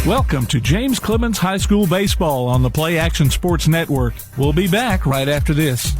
Welcome to James Clemens High School Baseball on the Play Action Sports Network. We'll be back right after this.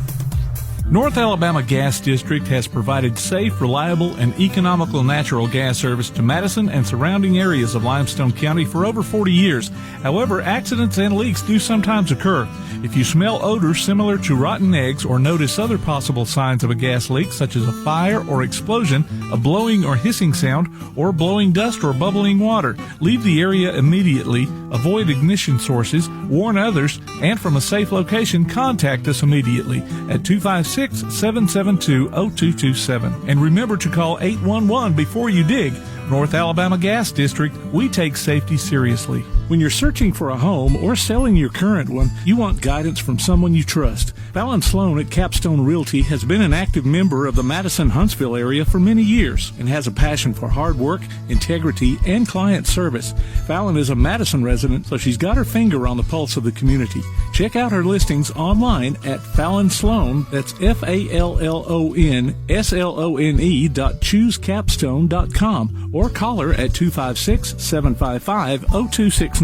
North Alabama Gas District has provided safe, reliable, and economical natural gas service to Madison and surrounding areas of Limestone County for over 40 years. However, accidents and leaks do sometimes occur. If you smell odors similar to rotten eggs or notice other possible signs of a gas leak, such as a fire or explosion, a blowing or hissing sound, or blowing dust or bubbling water, leave the area immediately, avoid ignition sources, warn others, and from a safe location, contact us immediately at 256-772-0227. And remember to call 811 before you dig. North Alabama Gas District, we take safety seriously. When you're searching for a home or selling your current one, you want guidance from someone you trust. Fallon Sloan at Capstone Realty has been an active member of the Madison-Huntsville area for many years and has a passion for hard work, integrity, and client service. Fallon is a Madison resident, so she's got her finger on the pulse of the community. Check out her listings online at Fallon Sloan, that's FALLONSLONE.choosecapstone.com, or call her at 256-755-0269.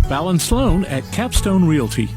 Fallon Sloan at Capstone Realty.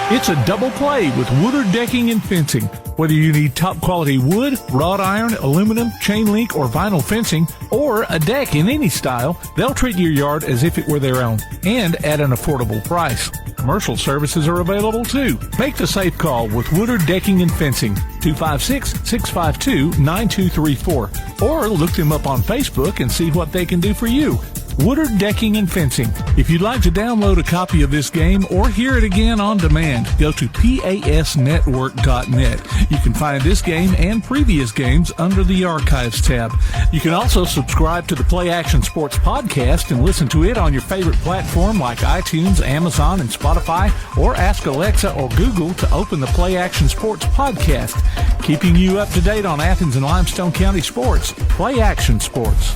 It's a double play with Woodard Decking and Fencing. Whether you need top quality wood, wrought iron, aluminum, chain link, or vinyl fencing, or a deck in any style, they'll treat your yard as if it were their own and at an affordable price. Commercial services are available too. Make the safe call with Woodard Decking and Fencing, 256-652-9234, or look them up on Facebook and see what they can do for you. Woodard Decking and Fencing. If you'd like to download a copy of this game or hear it again on demand, go to pasnetwork.net. You can find this game and previous games under the Archives tab. You can also subscribe to the Play Action Sports podcast and listen to it on your favorite platform like iTunes, Amazon, and Spotify, or ask Alexa or Google to open the Play Action Sports podcast. Keeping you up to date on Athens and Limestone County sports. Play Action Sports.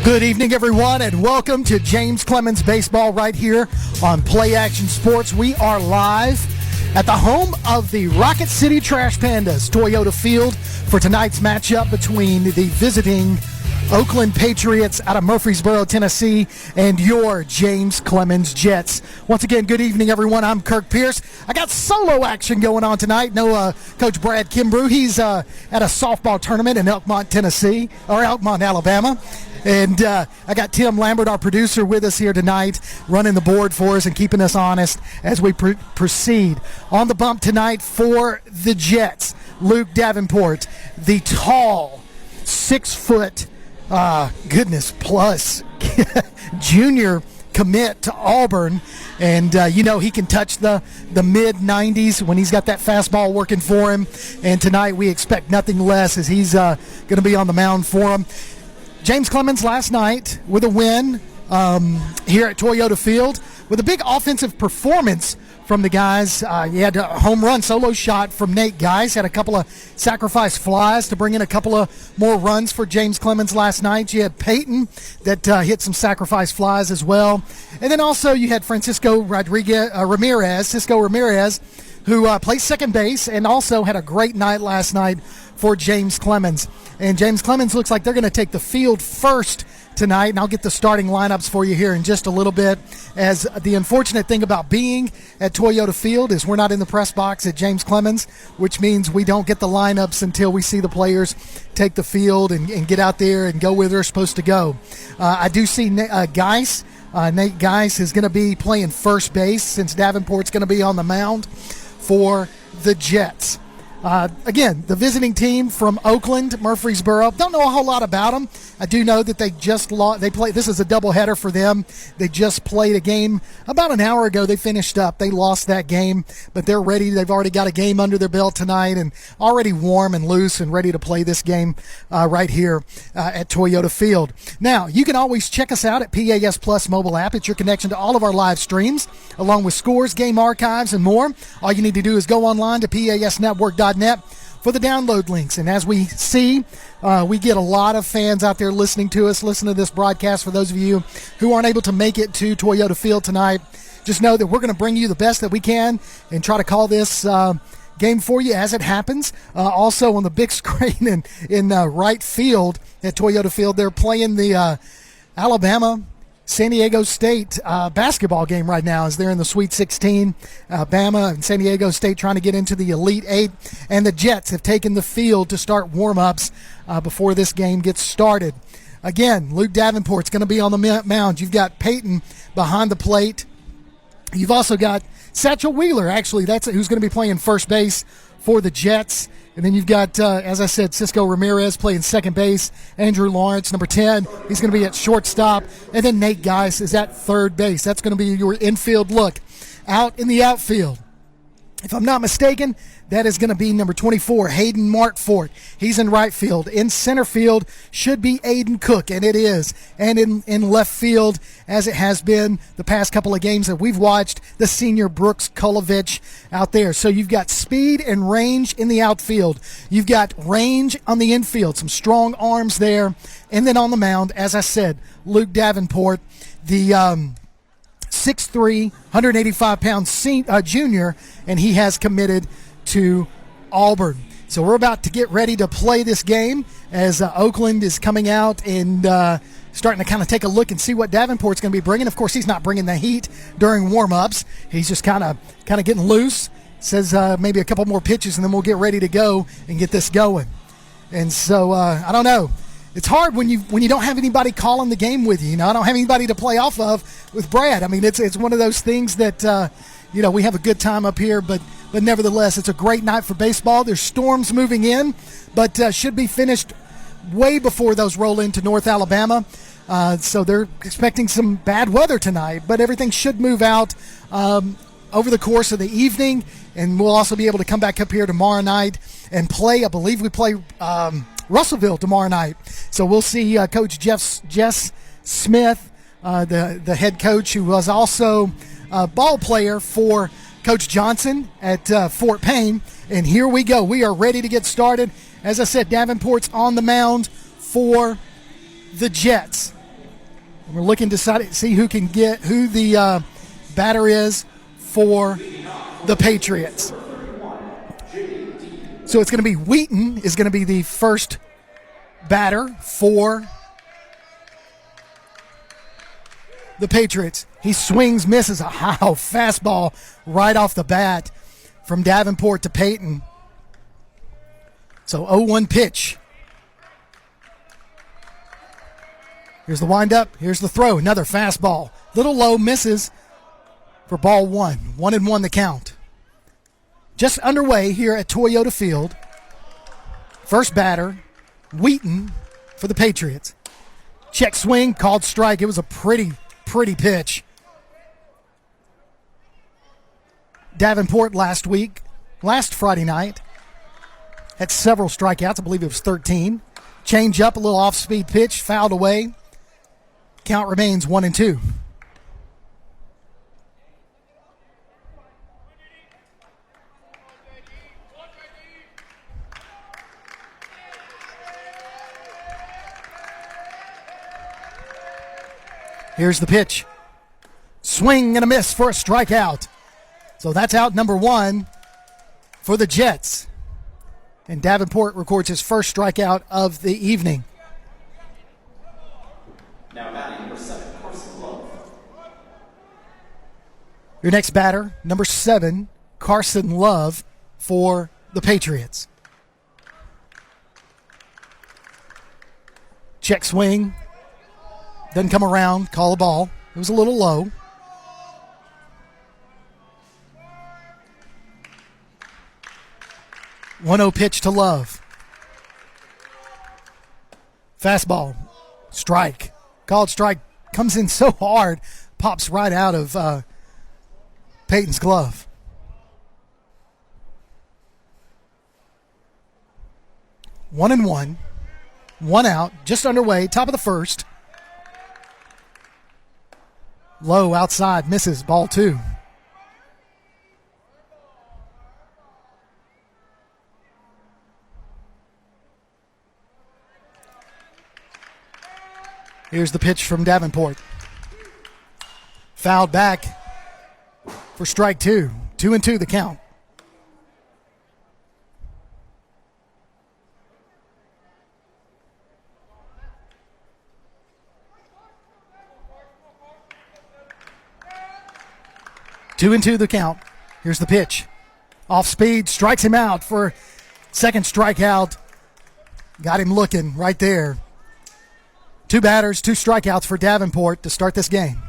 Good evening, everyone, and welcome to James Clemens Baseball right here on Play Action Sports. We are live at the home of the Rocket City Trash Pandas, Toyota Field, for tonight's matchup between the visiting Oakland Patriots out of Murfreesboro, Tennessee, and your James Clemens Jets. Once again, good evening, everyone. I'm Kirk Pierce. I got solo action going on tonight. No Coach Brad Kimbrough. He's at a softball tournament in Elkmont, Alabama. And I got Tim Lambert, our producer, with us here tonight, running the board for us and keeping us honest as we proceed. On the bump tonight for the Jets, Luke Davenport, the tall, 6-foot, plus junior commit to Auburn. And, he can touch the mid-90s when he's got that fastball working for him. And tonight we expect nothing less as he's going to be on the mound for him. James Clemens last night with a win here at Toyota Field with a big offensive performance from the guys. You had a home run solo shot from Nate Geis, had a couple of sacrifice flies to bring in a couple of more runs for James Clemens last night. You had Peyton that hit some sacrifice flies as well. And then also you had Francisco Ramirez, who plays second base and also had a great night last night for James Clemens. And James Clemens looks like they're going to take the field first tonight, and I'll get the starting lineups for you here in just a little bit, as the unfortunate thing about being at Toyota Field is we're not in the press box at James Clemens, which means we don't get the lineups until we see the players take the field and get out there and go where they're supposed to go. I do see Geis. Nate Geis is going to be playing first base since Davenport's going to be on the mound for the Jets. Again, the visiting team from Oakland, Murfreesboro. Don't know a whole lot about them. I do know that they just lost. This is a doubleheader for them. They just played a game about an hour ago. They finished up. They lost that game, but they're ready. They've already got a game under their belt tonight and already warm and loose and ready to play this game right here at Toyota Field. Now, you can always check us out at PAS Plus mobile app. It's your connection to all of our live streams, along with scores, game archives, and more. All you need to do is go online to pasnetwork.net for the download links. And as we see, we get a lot of fans out there listening to us, listen to this broadcast. For those of you who aren't able to make it to Toyota Field tonight, just know that we're going to bring you the best that we can and try to call this game for you as it happens. Also on the big screen in right field at Toyota Field, they're playing the Alabama San Diego State basketball game right now as they're in the Sweet 16. Bama and San Diego State trying to get into the Elite Eight, and the Jets have taken the field to start warm-ups before this game gets started. Again, Luke Davenport's going to be on the mound. You've got Peyton behind the plate. You've also got Satchel Wheeler, actually, that's who's going to be playing first base for the Jets. And then you've got, as I said, Cisco Ramirez playing second base. Andrew Lawrence, number 10, he's going to be at shortstop. And then Nate Geis is at third base. That's going to be your infield look. Out in the outfield, if I'm not mistaken, that is going to be number 24, Hayden Markfort. He's in right field. In center field should be Aiden Cook, and it is. And in left field, as it has been the past couple of games that we've watched, the senior Brooks Kolovich out there. So you've got speed and range in the outfield. You've got range on the infield, some strong arms there. And then on the mound, as I said, Luke Davenport, the 6'3", 185-pound junior, and he has committed to Auburn. So we're about to get ready to play this game as Oakland is coming out and starting to kind of take a look and see what Davenport's going to be bringing. Of course, he's not bringing the heat during warm-ups. He's just kind of getting loose. Says maybe a couple more pitches and then we'll get ready to go and get this going. And so I don't know. It's hard when you don't have anybody calling the game with you. You know, I don't have anybody to play off of with Brad. I mean, it's one of those things that we have a good time up here, but nevertheless, it's a great night for baseball. There's storms moving in, but should be finished way before those roll into North Alabama. So they're expecting some bad weather tonight, but everything should move out over the course of the evening, and we'll also be able to come back up here tomorrow night and play. I believe we play Russellville tomorrow night. So we'll see Coach Jess Smith, the head coach, who was also a ball player for Coach Johnson at Fort Payne. And here we go. We are ready to get started. As I said, Davenport's on the mound for the Jets. We're looking to see who the batter is for the Patriots. So it's going to be Wheaton is going to be the first batter for the Patriots. He swings, misses a fastball right off the bat from Davenport to Peyton. So 0-1 pitch. Here's the windup. Here's the throw. Another fastball. Little low, misses for ball one. 1-1 the count. Just underway here at Toyota Field. First batter, Wheaton for the Patriots. Check swing, called strike. It was a pretty pitch. Davenport last Friday night, had several strikeouts. I believe it was 13. Change up, a little off-speed pitch, fouled away. Count remains 1-2. Here's the pitch. Swing and a miss for a strikeout. So that's out number one for the Jets. And Davenport records his first strikeout of the evening. Now batting number 7, Carson Love. Your next batter, number 7, Carson Love for the Patriots. Check swing. Doesn't come around, call a ball. It was a little low. One-0 pitch to Love. Fastball. Strike. Called strike. Comes in so hard. Pops right out of Peyton's glove. One and one. One out. Just underway. Top of the first. Low outside, misses, ball 2. Here's the pitch from Davenport. Fouled back for strike 2. 2-2 the count. 2-2 the count. Here's the pitch. Off speed, strikes him out for second strikeout. Got him looking right there. 2 batters, 2 strikeouts for Davenport to start this game.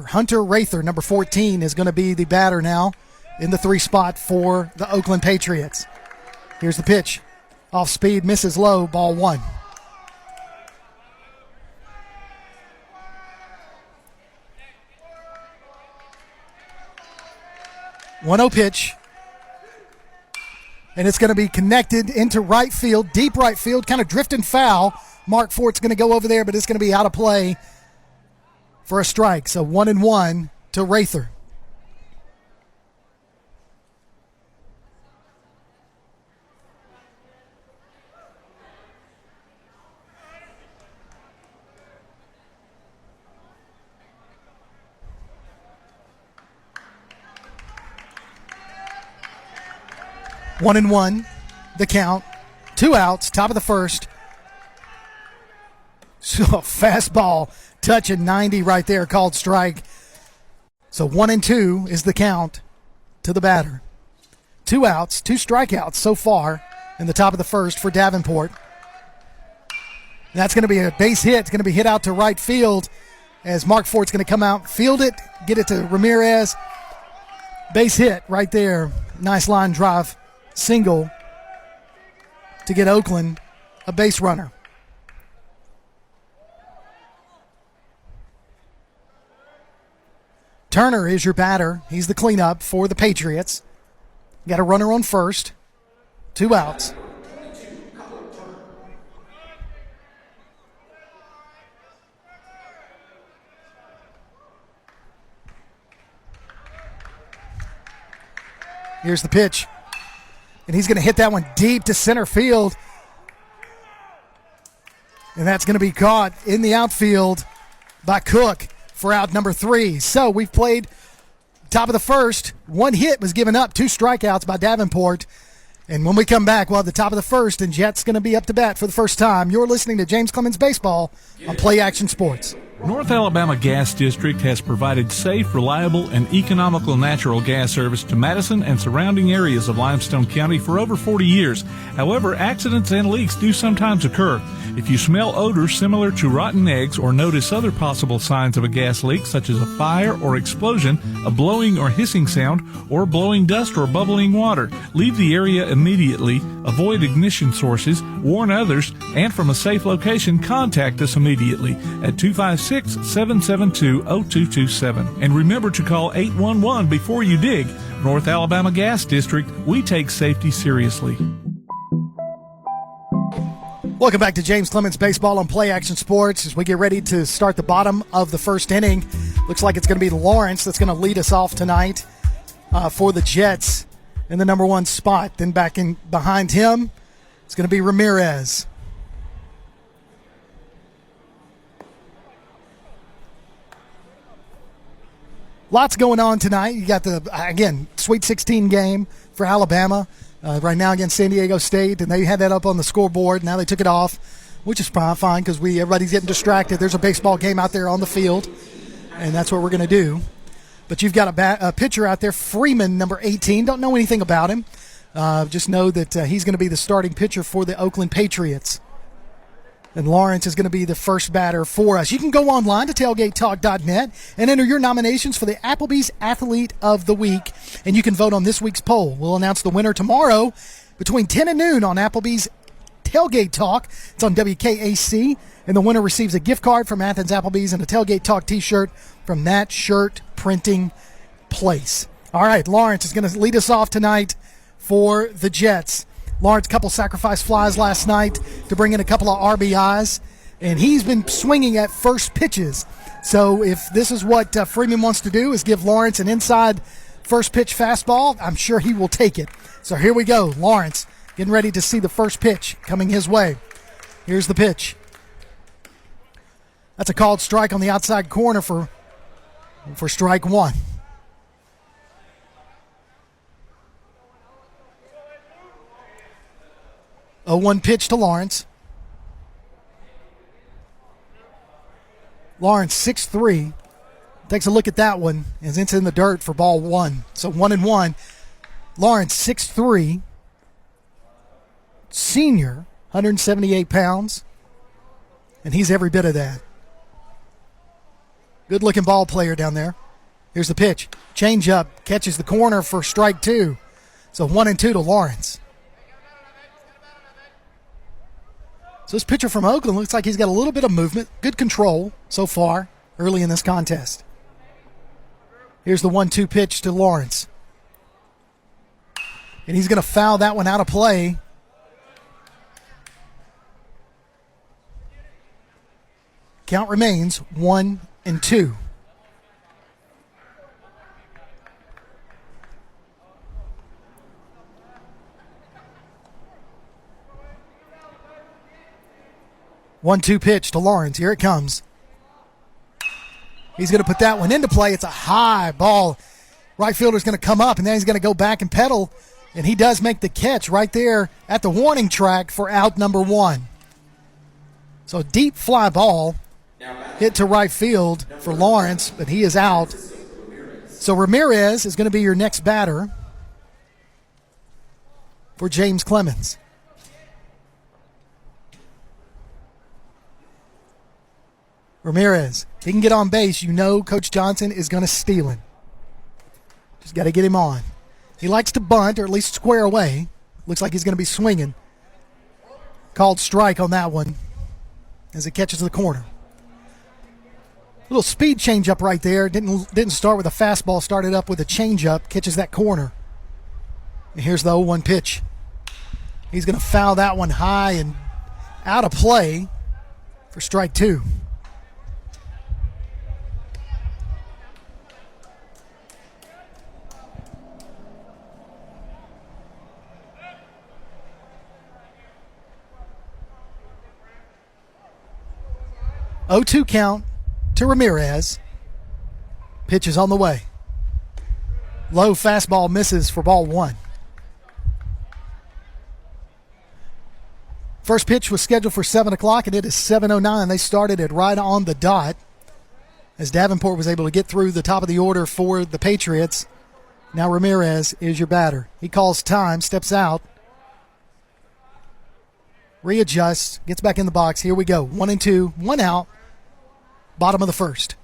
Hunter Rather, number 14, is going to be the batter now in the 3 spot for the Oakland Patriots. Here's the pitch. Off speed, misses low, ball 1. 1-0 pitch. And it's going to be connected into right field, deep right field, kind of drifting foul. Mark Fort's going to go over there, but it's going to be out of play for a strike. So 1-1 to Rather. One and one, the count. 2 outs, top of the first. So fastball touching 90 right there, called strike. So 1-2 is the count to the batter. 2 outs, 2 strikeouts so far in the top of the first for Davenport. That's going to be a base hit. It's going to be hit out to right field as Mark Fort's going to come out, field it, get it to Ramirez. Base hit right there. Nice line drive. Single to get Oakland a base runner. Turner is your batter. He's the cleanup for the Patriots. Got a runner on first. 2 outs. Here's the pitch. And he's going to hit that one deep to center field. And that's going to be caught in the outfield by Cook for out number 3. So we've played top of the first. 1 hit was given up, 2 strikeouts by Davenport. And when we come back, we'll have the top of the first, and Jet's going to be up to bat for the first time. You're listening to James Clemens Baseball on Play Action Sports. North Alabama Gas District has provided safe, reliable, and economical natural gas service to Madison and surrounding areas of Limestone County for over 40 years. However, accidents and leaks do sometimes occur. If you smell odors similar to rotten eggs or notice other possible signs of a gas leak, such as a fire or explosion, a blowing or hissing sound, or blowing dust or bubbling water, leave the area immediately, avoid ignition sources, warn others, and from a safe location, contact us immediately at 256-772-0227. And remember to call 811 before you dig. North Alabama Gas District, we take safety seriously. Welcome back to James Clemens Baseball on Play Action Sports as we get ready to start the bottom of the first inning. Looks like it's going to be Lawrence that's going to lead us off tonight for the Jets in the number 1 spot. Then back in behind him, it's going to be Ramirez. Lots going on tonight. You got the, again, Sweet 16 game for Alabama right now against San Diego State, and they had that up on the scoreboard. Now they took it off, which is fine because everybody's getting distracted. There's a baseball game out there on the field, and that's what we're going to do. But you've got a pitcher out there, Freeman, number 18. Don't know anything about him. Just know that he's going to be the starting pitcher for the Oakland Patriots. And Lawrence is going to be the first batter for us. You can go online to tailgatetalk.net and enter your nominations for the Applebee's Athlete of the Week, and you can vote on this week's poll. We'll announce the winner tomorrow between 10 and noon on Applebee's Tailgate Talk. It's on WKAC, and the winner receives a gift card from Athens Applebee's and a Tailgate Talk t-shirt from That Shirt Printing Place. All right, Lawrence is going to lead us off tonight for the Jets. Lawrence, couple sacrifice flies last night to bring in a couple of RBIs, and he's been swinging at first pitches. So if this is what Freeman wants to do, is give Lawrence an inside first pitch fastball, I'm sure he will take it. So here we go. Lawrence getting ready to see the first pitch coming his way. Here's the pitch. That's a called strike on the outside corner for strike 1. 0-1 pitch to Lawrence. Lawrence, 6'3", takes a look at that one, and it's in the dirt for ball one. So 1-1. Lawrence, 6'3", senior, 178 pounds, and he's every bit of that. Good-looking ball player down there. Here's the pitch. Change up, catches the corner for strike two. So 1-2 to Lawrence. So this pitcher from Oakland looks like he's got a little bit of movement, good control so far early in this contest. Here's the 1-2 pitch to Lawrence. And he's going to foul that one out of play. Count remains 1-2. 1-2 pitch to Lawrence. Here it comes. He's going to put that one into play. It's a high ball. Right fielder's going to come up, and then he's going to go back and pedal, and he does make the catch right there at the warning track for out number one. So a deep fly ball hit to right field for Lawrence, but he is out. So Ramirez is going to be your next batter for James Clemens. Ramirez, he can get on base. You know Coach Johnson is going to steal him. Just got to get him on. He likes to bunt, or at least square away. Looks like he's going to be swinging. Called strike on that one as it catches the corner. Little speed change-up right there. Didn't start with a fastball. Started up with a change-up. Catches that corner. And here's the 0-1 pitch. He's going to foul that one high and out of play for strike two. Oh, 2 count to Ramirez. Pitch is on the way. Low fastball misses for ball one. First pitch was scheduled for 7 o'clock, and it is 7:09. They started it right on the dot as Davenport was able to get through the top of the order for the Patriots. Now Ramirez is your batter. He calls time, steps out, readjusts, gets back in the box. Here we go. 1-2, 1 out. Bottom of the first.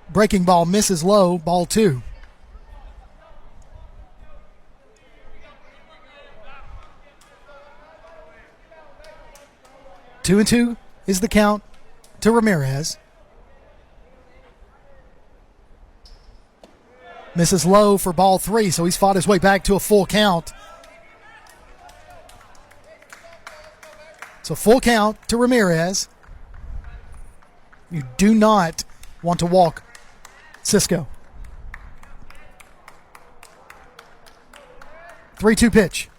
Breaking ball misses low, ball two. Two and two is the count to Ramirez. Misses low for ball three, so he's fought his way back to a full count. So full count to Ramirez. You do not want to walk Cisco. 3-2 pitch.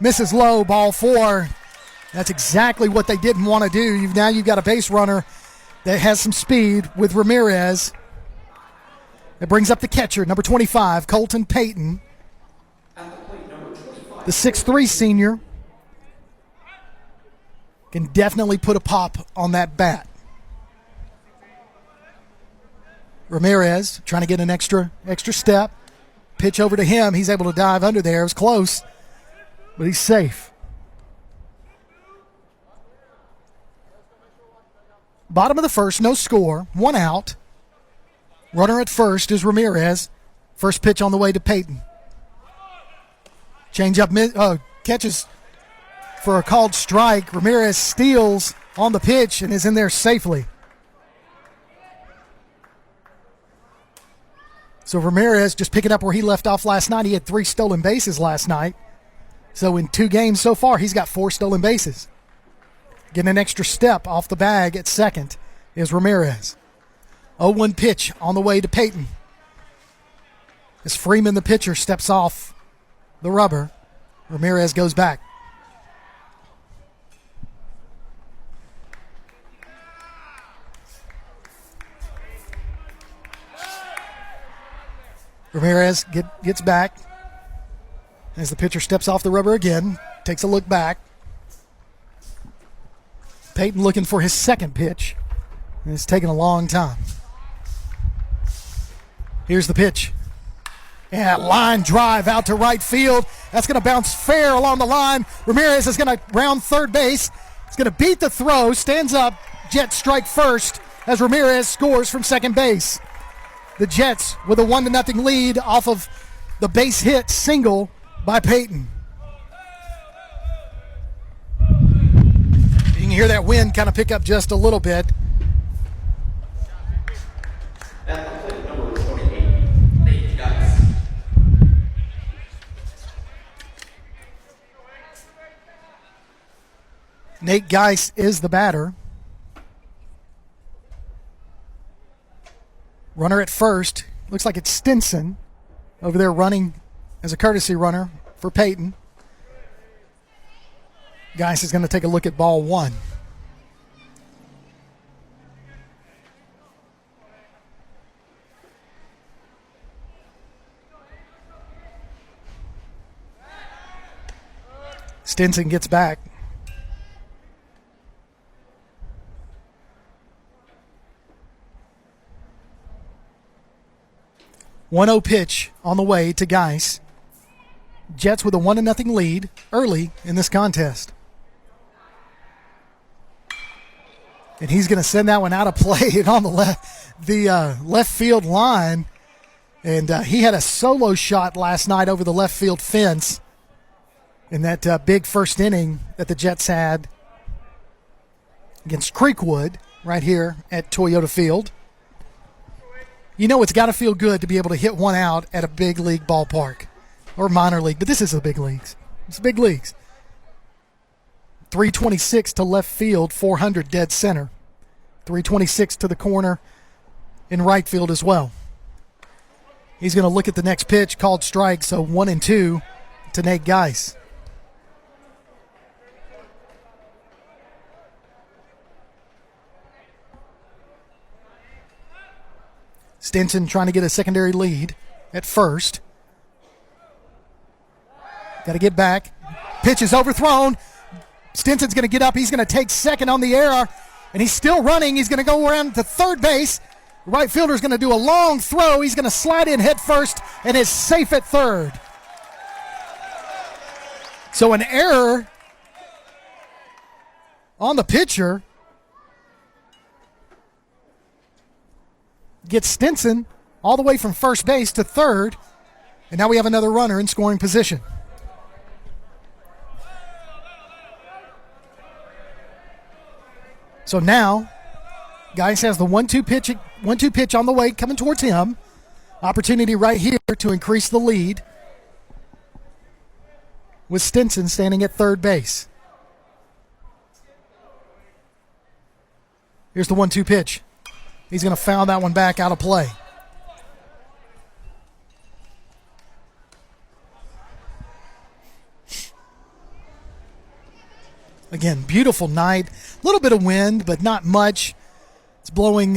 Misses low, ball four. That's exactly what they didn't want to do. Now you've got a base runner that has some speed with Ramirez. It brings up the catcher, number 25, Colton Payton. The 6'3 senior can definitely put a pop on that bat. Ramirez trying to get an extra step. Pitch over to him. He's able to dive under there. It was close, but he's safe. Bottom of the first, no score, 1 out. Runner at first is Ramirez. First pitch on the way to Payton. Change up, catches for a called strike. Ramirez steals on the pitch and is in there safely. So Ramirez just picking up where he left off last night. He had 3 stolen bases last night. So in 2 games so far, he's got 4 stolen bases. Getting an extra step off the bag at second is Ramirez. 0-1 pitch on the way to Payton. As Freeman, the pitcher, steps off the rubber, Ramirez goes back. Ramirez gets back as the pitcher steps off the rubber again, takes a look back. Peyton looking for his second pitch. And it's taking a long time. Here's the pitch. Yeah, line drive out to right field. That's going to bounce fair along the line. Ramirez is going to round third base. He's going to beat the throw. Stands up. Jets strike first as Ramirez scores from second base. The Jets with a 1-0 lead off of the base hit single by Peyton. You can hear that wind kind of pick up just a little bit. Number 28, Nate Geis. Nate Geis is the batter. Runner at first. Looks like it's Stinson over there running as a courtesy runner for Peyton. Geis is going to take a look at ball one. Stinson gets back. One-0 pitch on the way to Geis. Jets with a 1-0 lead early in this contest. And he's going to send that one out of play and on the left field line. And he had a solo shot last night over the left field fence in that big first inning that the Jets had against Creekwood right here at Toyota Field. You know it's got to feel good to be able to hit one out at a big league ballpark or minor league, but this is the big leagues. It's big leagues. 326 to left field, 400 dead center. 326 to the corner in right field as well. He's going to look at the next pitch, called strike, so 1-2 to Nate Geis. Stinson trying to get a secondary lead at first. Got to get back. Pitch is overthrown. Stinson's going to get up. He's going to take second on the error, and he's still running. He's going to go around to third base. Right fielder's going to do a long throw. He's going to slide in head first and is safe at third. So an error on the pitcher gets Stinson all the way from first base to third, and now we have another runner in scoring position. So now, Geis has the 1-2 pitch on the way coming towards him. Opportunity right here to increase the lead with Stinson standing at third base. Here's the 1-2 pitch. He's going to foul that one back out of play. Again, beautiful night. A little bit of wind, but not much. It's blowing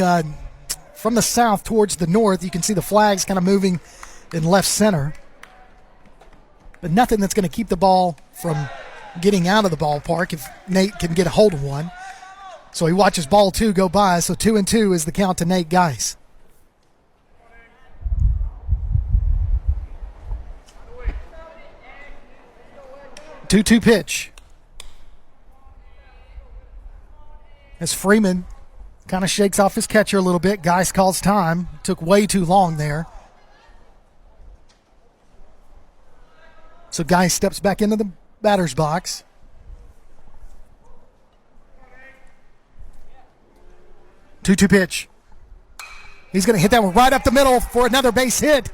from the south towards the north. You can see the flags kind of moving in left center. But nothing that's going to keep the ball from getting out of the ballpark if Nate can get a hold of one. So he watches ball two go by. So 2-2 is the count to Nate Geis. 2-2 pitch. As Freeman kind of shakes off his catcher a little bit. Geis calls time. Took way too long there. So Geis steps back into the batter's box. Two-two pitch. He's going to hit that one right up the middle for another base hit.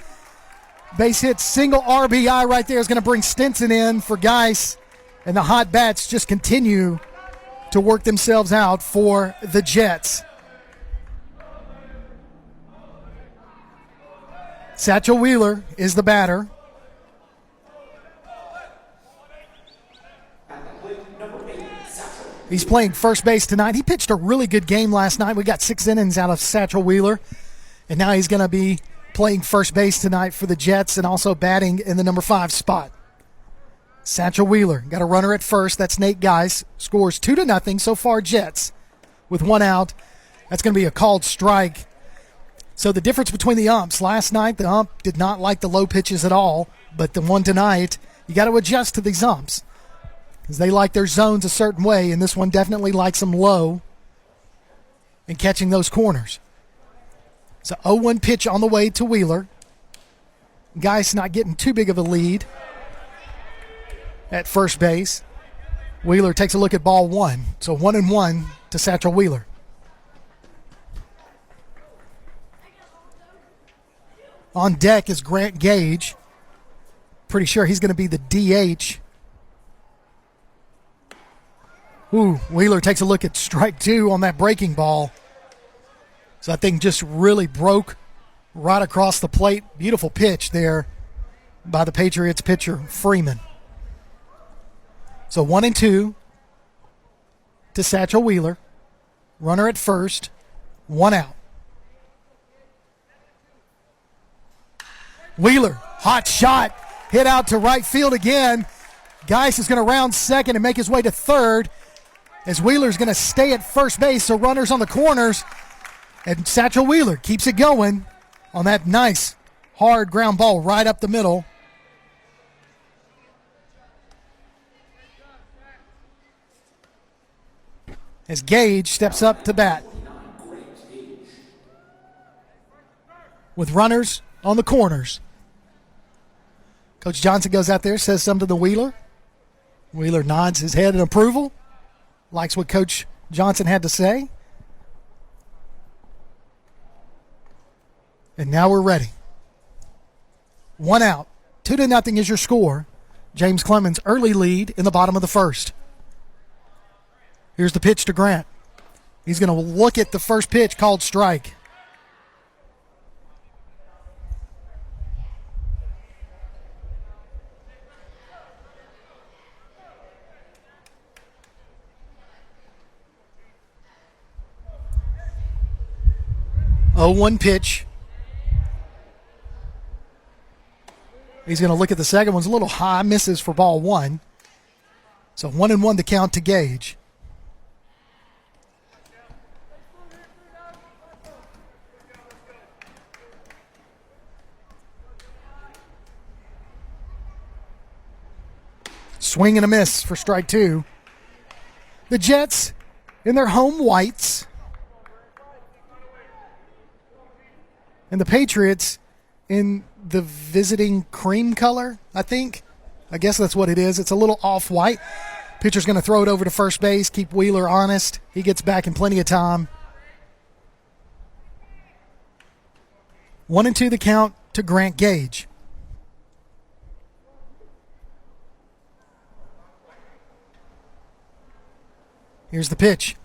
Base hit, single RBI right there is going to bring Stinson in for Geis. And the hot bats just continue to work themselves out for the Jets. Satchel Wheeler is the batter. He's playing first base tonight. He pitched a really good game last night. We got 6 innings out of Satchel Wheeler. And now he's going to be playing first base tonight for the Jets and also batting in the number 5 spot. Satchel Wheeler got a runner at first. That's Nate Geis. Scores 2-0 so far, Jets. With one out, that's going to be a called strike. So the difference between the umps, last night the ump did not like the low pitches at all, but the one tonight, you got to adjust to these umps because they like their zones a certain way, and this one definitely likes them low and catching those corners. So 0-1 pitch on the way to Wheeler. Geis not getting too big of a lead at first base. Wheeler takes a look at ball one. So 1-1 to Satchel Wheeler. On deck is Grant Gage. Pretty sure he's going to be the DH. Wheeler takes a look at strike two on that breaking ball. So that thing just really broke right across the plate. Beautiful pitch there by the Patriots pitcher, Freeman. So 1-2 to Satchel Wheeler. Runner at first, one out. Wheeler, hot shot, hit out to right field again. Geis is going to round second and make his way to third as Wheeler's going to stay at first base, so runners on the corners. And Satchel Wheeler keeps it going on that nice, hard ground ball right up the middle. As Gage steps up to bat. With runners on the corners. Coach Johnson goes out there, says something to Wheeler. Wheeler nods his head in approval. Likes what Coach Johnson had to say. And now we're ready. One out. 2-0 is your score. James Clemens' early lead in the bottom of the first. Here's the pitch to Grant. He's going to look at the first pitch called strike. Oh, 1 pitch. He's going to look at the second one's a little high, misses for ball one. So 1-1 the count to Gage. Swing and a miss for strike two. The Jets in their home whites. And the Patriots in the visiting cream color, I think. I guess that's what it is. It's a little off-white. Pitcher's going to throw it over to first base, keep Wheeler honest. He gets back in plenty of time. 1-2 the count to Grant Gage. Here's the pitch.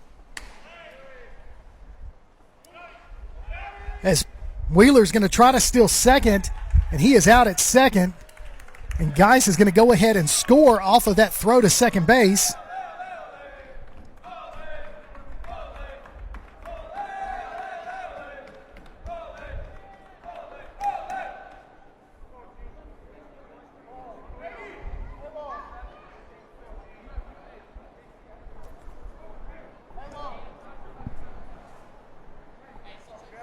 As Wheeler's going to try to steal second, and he is out at second. And Geis is going to go ahead and score off of that throw to second base.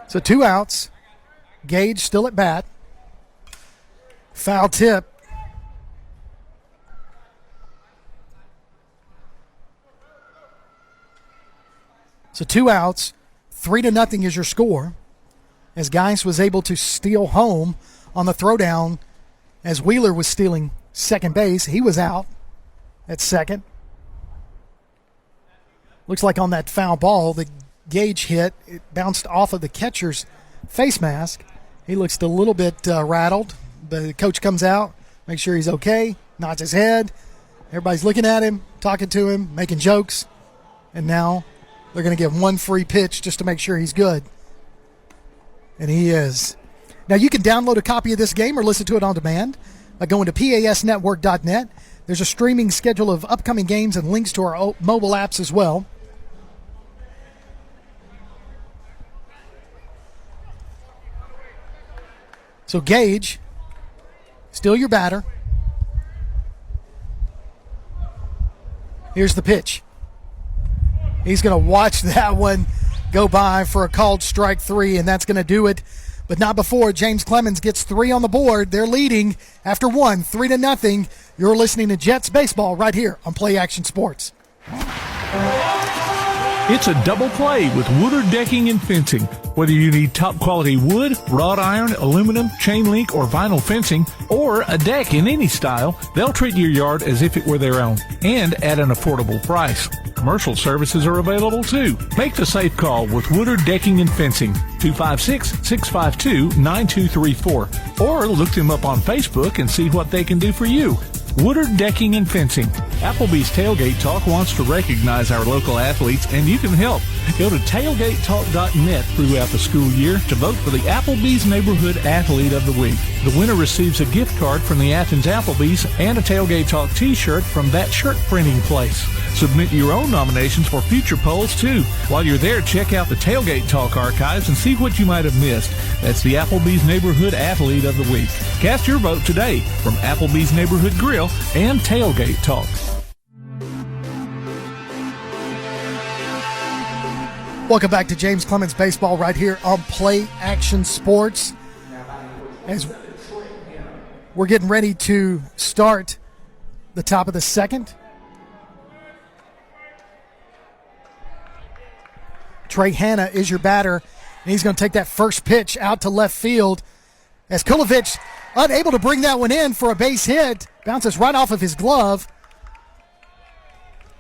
So 2 outs. Gage still at bat. Foul tip. So 2 outs. 3-0 is your score. As Geis was able to steal home on the throwdown as Wheeler was stealing second base. He was out at second. Looks like on that foul ball, the Gage hit, it bounced off of the catcher's face mask. He looks a little bit rattled, but the coach comes out, makes sure he's okay, nods his head. Everybody's looking at him, talking to him, making jokes. And now they're going to give 1 free pitch just to make sure he's good. And he is. Now you can download a copy of this game or listen to it on demand by going to pasnetwork.net. There's a streaming schedule of upcoming games and links to our mobile apps as well. So Gage, still your batter. Here's the pitch. He's going to watch that one go by for a called strike 3, and that's going to do it. But not before James Clemens gets 3 on the board. They're leading after 1, 3-0. You're listening to Jets Baseball right here on Play Action Sports. It's a double play with Woodard Decking and Fencing. Whether you need top quality wood, wrought iron, aluminum, chain link, or vinyl fencing, or a deck in any style, they'll treat your yard as if it were their own and at an affordable price. Commercial services are available too. Make the safe call with Woodard Decking and Fencing, 256-652-9234, or look them up on Facebook and see what they can do for you. Woodard Decking and Fencing. Applebee's Tailgate Talk wants to recognize our local athletes, and you can help. Go to tailgatetalk.net throughout the school year to vote for the Applebee's Neighborhood Athlete of the Week. The winner receives a gift card from the Athens Applebee's and a Tailgate Talk t-shirt from that shirt printing place. Submit your own nominations for future polls, too. While you're there, check out the Tailgate Talk archives and see what you might have missed. That's the Applebee's Neighborhood Athlete of the Week. Cast your vote today from Applebee's Neighborhood Grill and Tailgate Talk. Welcome back to James Clemens Baseball right here on Play Action Sports. As we're getting ready to start the top of the second. Trey Hanna is your batter, and he's going to take that first pitch out to left field as Kulovich unable to bring that one in for a base hit. Bounces right off of his glove.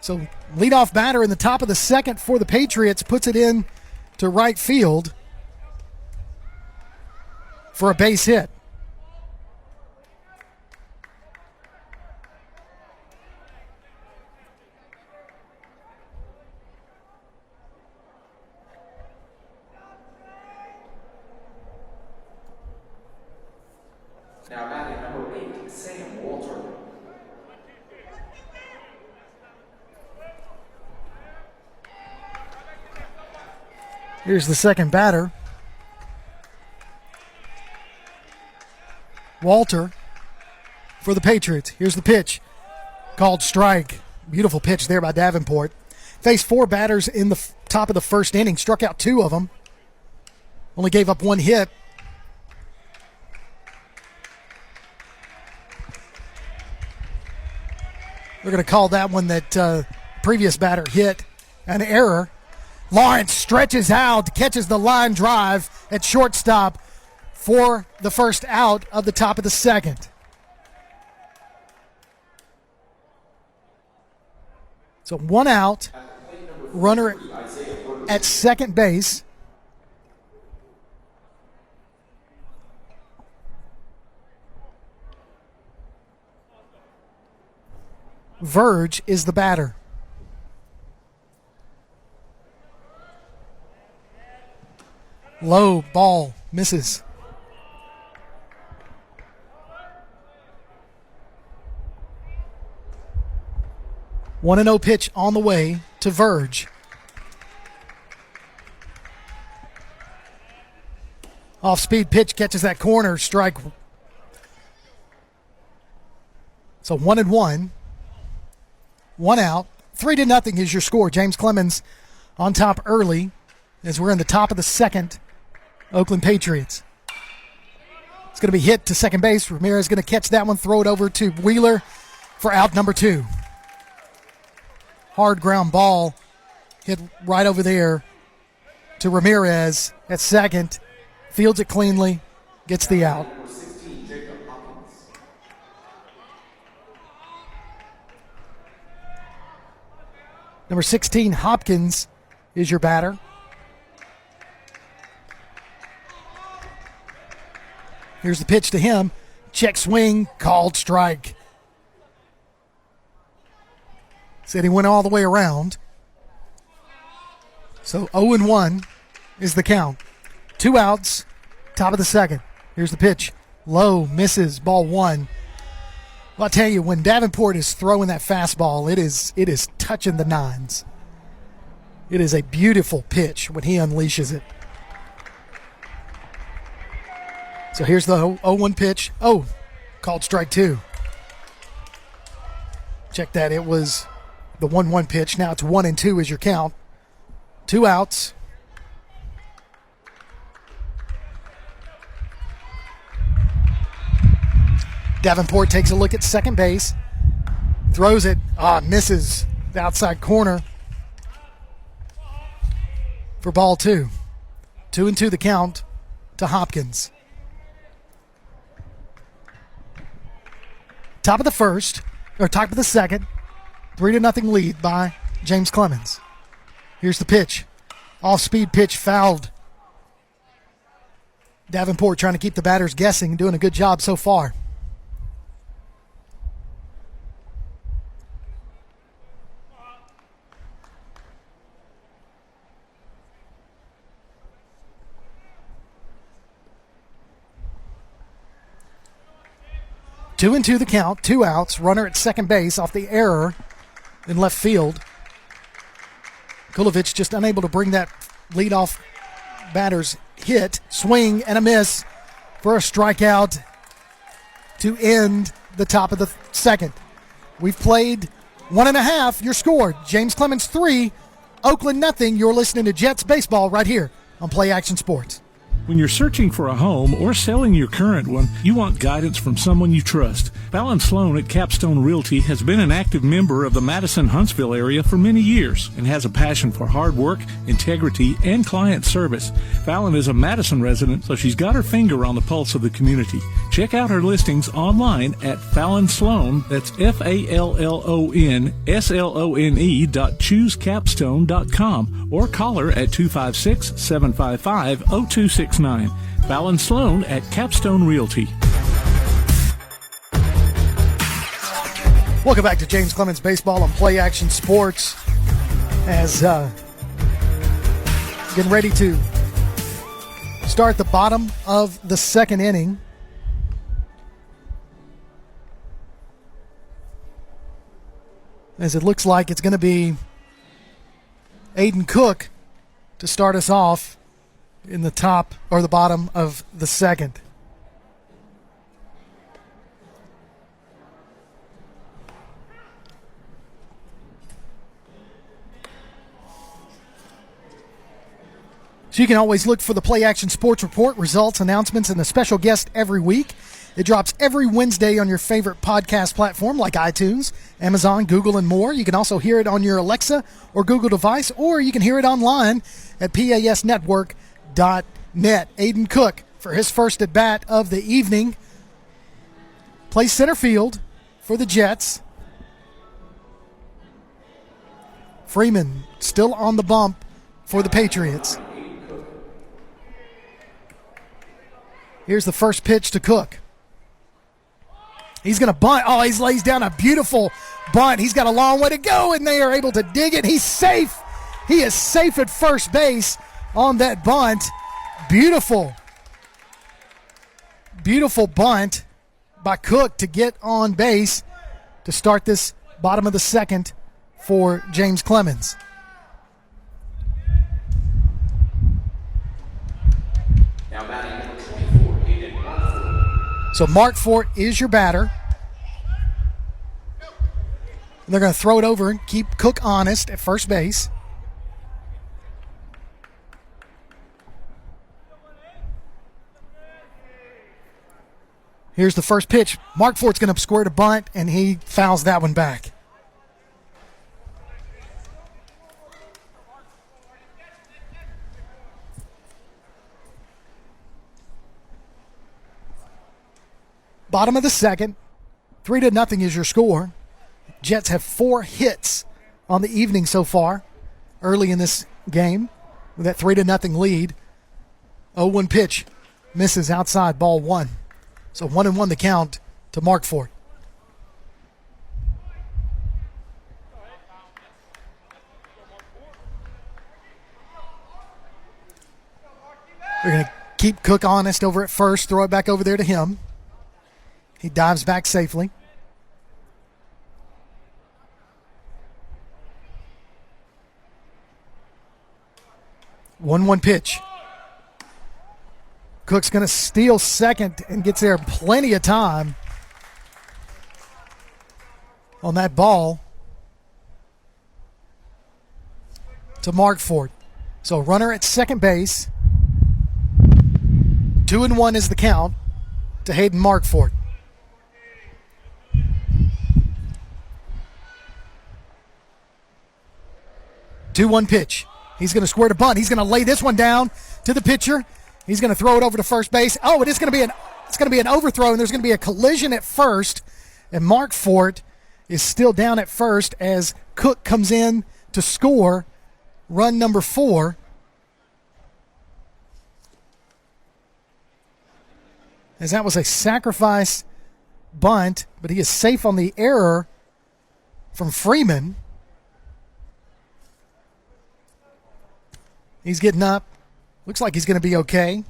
So leadoff batter in the top of the second for the Patriots puts it in to right field for a base hit. Now batting number 8, Sam Walter. Here's the second batter. Walter for the Patriots. Here's the pitch. Called strike. Beautiful pitch there by Davenport. Faced 4 batters in the top of the first inning. Struck out 2 of them. Only gave up 1 hit. We're going to call that one that previous batter hit an error. Lawrence stretches out, catches the line drive at shortstop for the first out of the top of the second. So 1 out, runner at second base. Verge is the batter. Low ball, misses. One 1-0 pitch on the way to Verge. Off-speed pitch catches that corner, strike. So 1-1. 1 out. 3-0 is your score. James Clemens on top early as we're in the top of the second. Oakland Patriots. It's going to be hit to second base. Ramirez is going to catch that one, throw it over to Wheeler for out number 2. Hard ground ball hit right over there to Ramirez at second. Fields it cleanly, gets the out. Number 16, Hopkins, is your batter. Here's the pitch to him. Check swing, called strike. Said he went all the way around. So 0-1 is the count. 2 outs, top of the second. Here's the pitch. Low, misses, ball 1. Well, I'll tell you, when Davenport is throwing that fastball, it is touching the nines. It is a beautiful pitch when he unleashes it. So here's the 0-1 pitch. Oh, called strike 2. Check that. It was The 1-1 pitch. Now it's 1-2 is your count. 2 outs. Davenport takes a look at second base. Throws it. Misses the outside corner for ball 2. 2-2 the count to Hopkins. Top of the second. 3-0 lead by James Clemens. Here's the pitch. Off-speed pitch fouled. Davenport trying to keep the batters guessing, doing a good job so far. Two and two the count, 2 outs, runner at second base off the error in left field. Kulovich just unable to bring that leadoff batter's hit, swing, and a miss for a strikeout to end the top of the second. We've played 1.5. Your score, James Clemens 3, Oakland 0. You're listening to Jets Baseball right here on Play Action Sports. When you're searching for a home or selling your current one, you want guidance from someone you trust. Fallon Sloan at Capstone Realty has been an active member of the Madison-Huntsville area for many years and has a passion for hard work, integrity, and client service. Fallon is a Madison resident, so she's got her finger on the pulse of the community. Check out her listings online at Fallon Sloan, that's FALLONSLONE.choosecapstone.com, or call her at 256-755-0269. Fallon Sloan at Capstone Realty. Welcome back to James Clemens Baseball on Play Action Sports. As getting ready to start the bottom of the second inning. As it looks like it's going to be Aiden Cook to start us off in the top or the bottom of the second. So you can always look for the Play Action Sports Report, results, announcements, and a special guest every week. It drops every Wednesday on your favorite podcast platform like iTunes, Amazon, Google, and more. You can also hear it on your Alexa or Google device, or you can hear it online at pasnetwork.net. Aiden Cook, for his first at-bat of the evening, plays center field for the Jets. Freeman still on the bump for the Patriots. Here's the first pitch to Cook. He's going to bunt. Oh, he lays down a beautiful bunt. He's got a long way to go, and they are able to dig it. He's safe. He is safe at first base on that bunt. Beautiful. Beautiful bunt by Cook to get on base to start this bottom of the second for James Clemens. Now batting number 24, Aiden Markford. So Markford is your batter. And they're going to throw it over and keep Cook honest at first base. Here's the first pitch. Markford's going to square to bunt, and he fouls that one back. Bottom of the second, 3-0 is your score. Jets have 4 hits on the evening so far, early in this game, with that 3-0 lead. 0-1 pitch, misses outside, ball 1. So 1-1 the count to Markford. They're going to keep Cook honest over at first, throw it back over there to him. He dives back safely. One pitch. Cook's going to steal second and gets there plenty of time on that ball. to Markford. So runner at second base. 2-1 is the count to Hayden Markford. Two-one pitch. He's going to square to bunt. He's going to lay this one down to the pitcher. He's going to throw it over to first base. Oh, it's going to be an overthrow, and there's going to be a collision at first. And Markford is still down at first as Cook comes in to score run number 4. As that was a sacrifice bunt, but he is safe on the error from Freeman. He's getting up. Looks like he's going to be okay.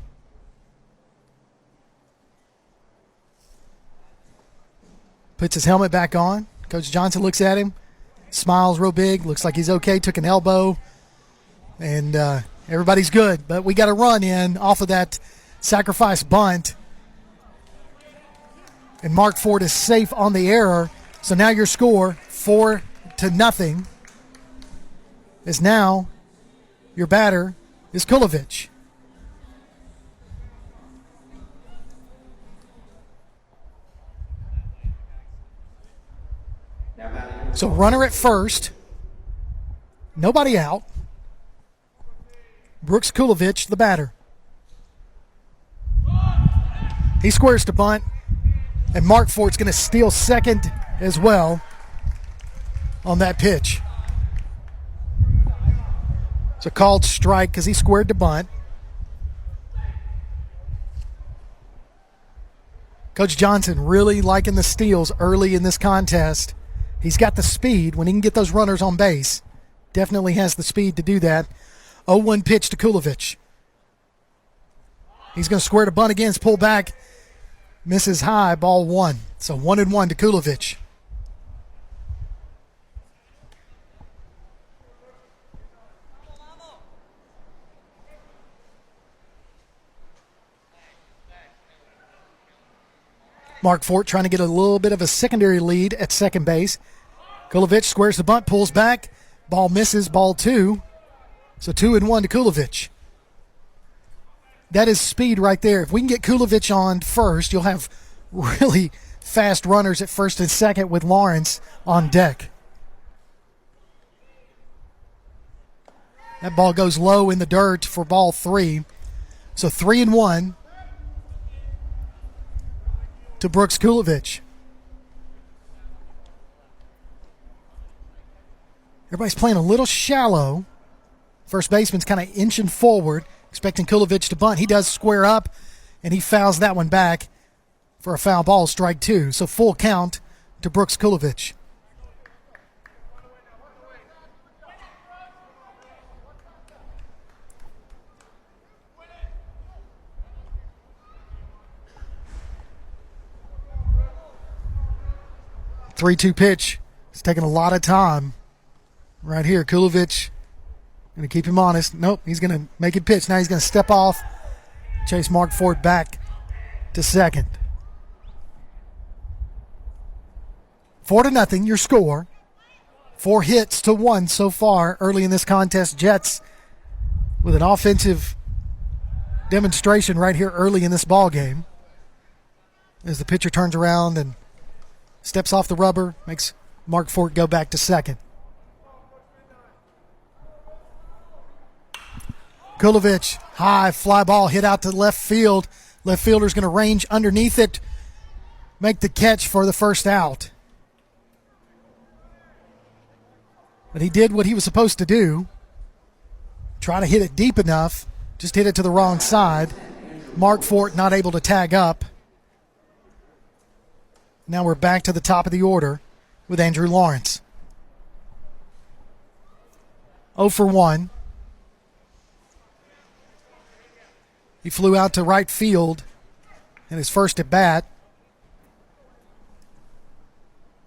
Puts his helmet back on. Coach Johnson looks at him, smiles real big, looks like he's okay, took an elbow, and everybody's good. But we got a run in off of that sacrifice bunt. And Markford is safe on the error. So now your score, 4-0, is now your batter is Kulovich. So runner at first, nobody out. Brooks Kulovich, the batter. He squares to bunt, and Markford's going to steal second as well on that pitch. It's a called strike because he squared to bunt. Coach Johnson really liking the steals early in this contest. He's got the speed when he can get those runners on base. Definitely has the speed to do that. 0-1 pitch to Kulovich. He's going to square to bunt again. It's pulled back. Misses high, ball 1. So 1-1 to Kulovich. Markford trying to get a little bit of a secondary lead at second base. Kulovich squares the bunt, pulls back. Ball misses, ball 2. So 2-1 to Kulovich. That is speed right there. If we can get Kulovich on first, you'll have really fast runners at first and second with Lawrence on deck. That ball goes low in the dirt for ball 3. So 3-1 to Brooks Kulovich. Everybody's playing a little shallow. First baseman's kind of inching forward, expecting Kulovich to bunt. He does square up, and he fouls that one back for a foul ball, strike 2. So full count to Brooks Kulovich. Three-two pitch. It's taking a lot of time right here. Kulovich going to keep him honest. Nope, he's going to make it pitch. Now he's going to step off, chase Markford back to second. 4-0, your score. 4 hits to 1 so far early in this contest. Jets with an offensive demonstration right here early in this ball game. As the pitcher turns around and steps off the rubber, makes Markford go back to second. Kulovich, high fly ball hit out to left field. Left fielder's going to range underneath it, make the catch for the first out. But he did what he was supposed to do. Try to hit it deep enough, just hit it to the wrong side. Markford not able to tag up. Now we're back to the top of the order with Andrew Lawrence. 0 for 1. He flew out to right field in his first at bat.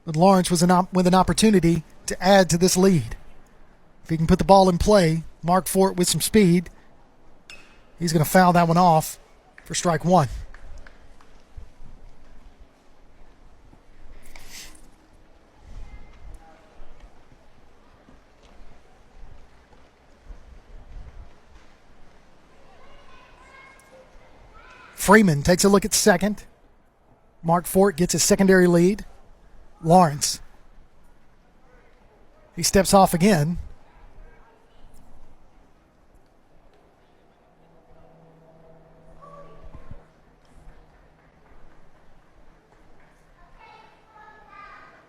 But Lawrence was with an opportunity to add to this lead. If he can put the ball in play, Markford with some speed, he's going to foul that one off for strike 1. Freeman takes a look at second. Mark Fort gets his secondary lead. Lawrence. He steps off again.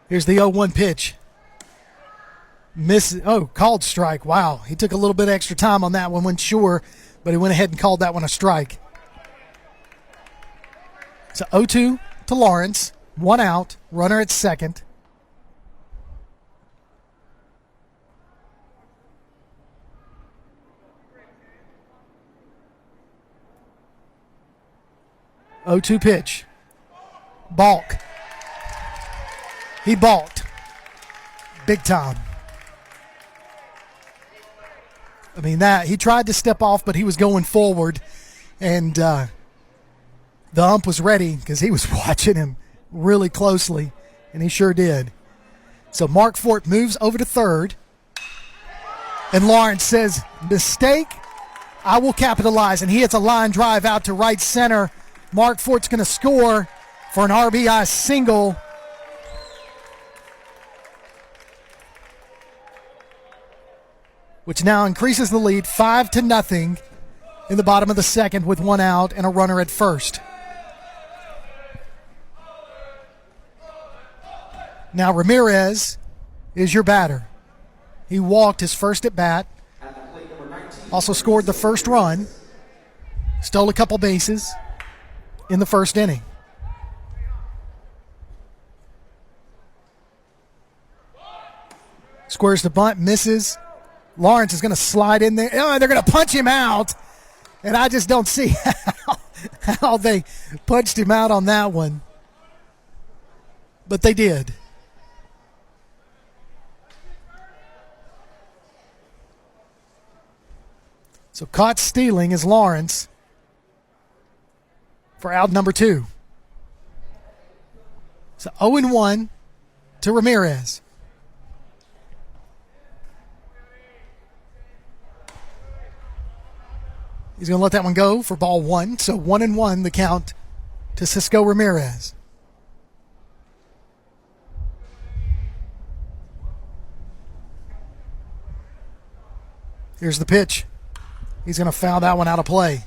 Here's the 0-1 pitch. Called strike. Wow. He took a little bit extra time on that one, wasn't sure, but he went ahead and called that one a strike. So 0-2 to Lawrence. 1 out. Runner at second. (0-2) pitch. Balk. He balked. Big time. I mean, he tried to step off, but he was going forward. And the ump was ready because he was watching him really closely, and he sure did. So Mark Fort moves over to third. And Lawrence says, mistake, I will capitalize. And he hits a line drive out to right center. Mark Fort's going to score for an RBI single. Which now increases the lead 5-0 in the bottom of the second with 1 out and a runner at first. Now Ramirez is your batter. He walked his first at bat. Also scored the first run. Stole a couple bases in the first inning. Squares the bunt, misses. Lawrence is going to slide in there. Oh, they're going to punch him out. And I just don't see how they punched him out on that one. But they did. So caught stealing is Lawrence for out number 2. So 0-1 to Ramirez. He's going to let that one go for ball 1. So 1-1 the count to Cisco Ramirez. Here's the pitch. He's going to foul that one out of play.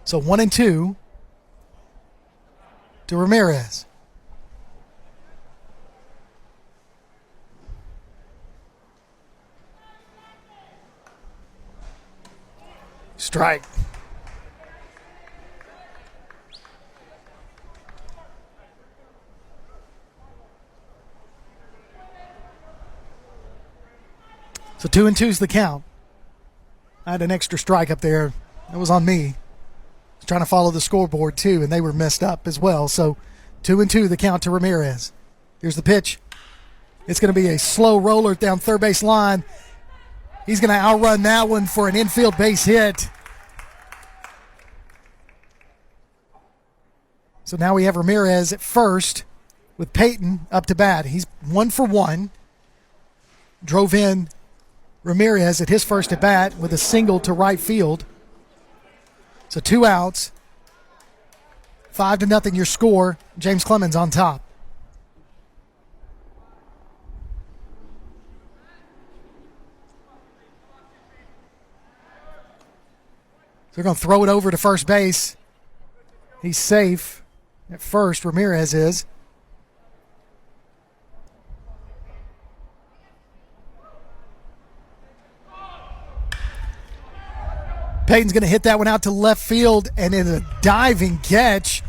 So 1-2 to Ramirez. Strike. So 2-2 is the count. I had an extra strike up there. That was on me. I was trying to follow the scoreboard too, and they were messed up as well. So 2-2 the count to Ramirez. Here's the pitch. It's going to be a slow roller down third base line. He's going to outrun that one for an infield base hit. So now we have Ramirez at first with Peyton up to bat. He's 1 for 1. Drove in Ramirez at his first at bat with a single to right field. So 2 outs. 5-0 your score. James Clemens on top. They're going to throw it over to first base. He's safe at first. Ramirez is. Peyton's going to hit that one out to left field, and it's a diving catch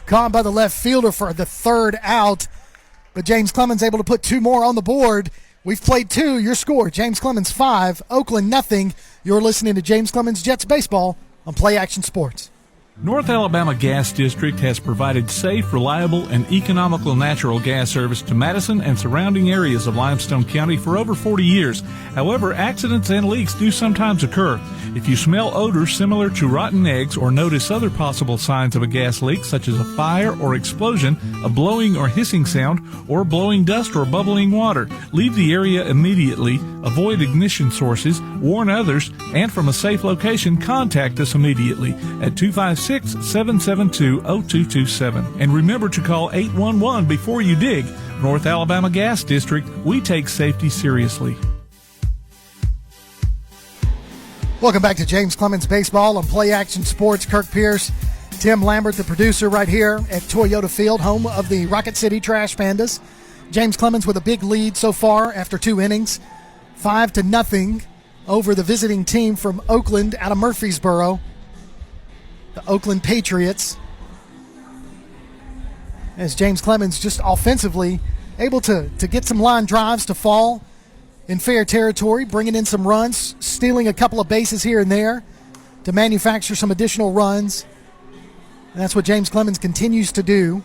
caught by the left fielder for the 3rd out. But James Clemens able to put 2 more on the board. We've played 2. Your score, James Clemens 5, Oakland nothing. You're listening to James Clemens Jets Baseball on Play Action Sports. North Alabama Gas District has provided safe, reliable, and economical natural gas service to Madison and surrounding areas of Limestone County for over 40 years. However, accidents and leaks do sometimes occur. If you smell odors similar to rotten eggs or notice other possible signs of a gas leak, such as a fire or explosion, a blowing or hissing sound, or blowing dust or bubbling water, leave the area immediately, avoid ignition sources, warn others, and from a safe location, contact us immediately at 256-772-0227. And remember to call 811 before you dig. North Alabama Gas District, we take safety seriously. Welcome back to James Clemens Baseball on Play Action Sports. Kirk Pierce, Tim Lambert, the producer, right here at Toyota Field, home of the Rocket City Trash Pandas. James Clemens with a big lead so far after 2 innings, 5-0 over the visiting team from Oakland out of Murfreesboro, the Oakland Patriots. As James Clemens just offensively able to get some line drives to fall in fair territory, bringing in some runs, stealing a couple of bases here and there to manufacture some additional runs. And that's what James Clemens continues to do.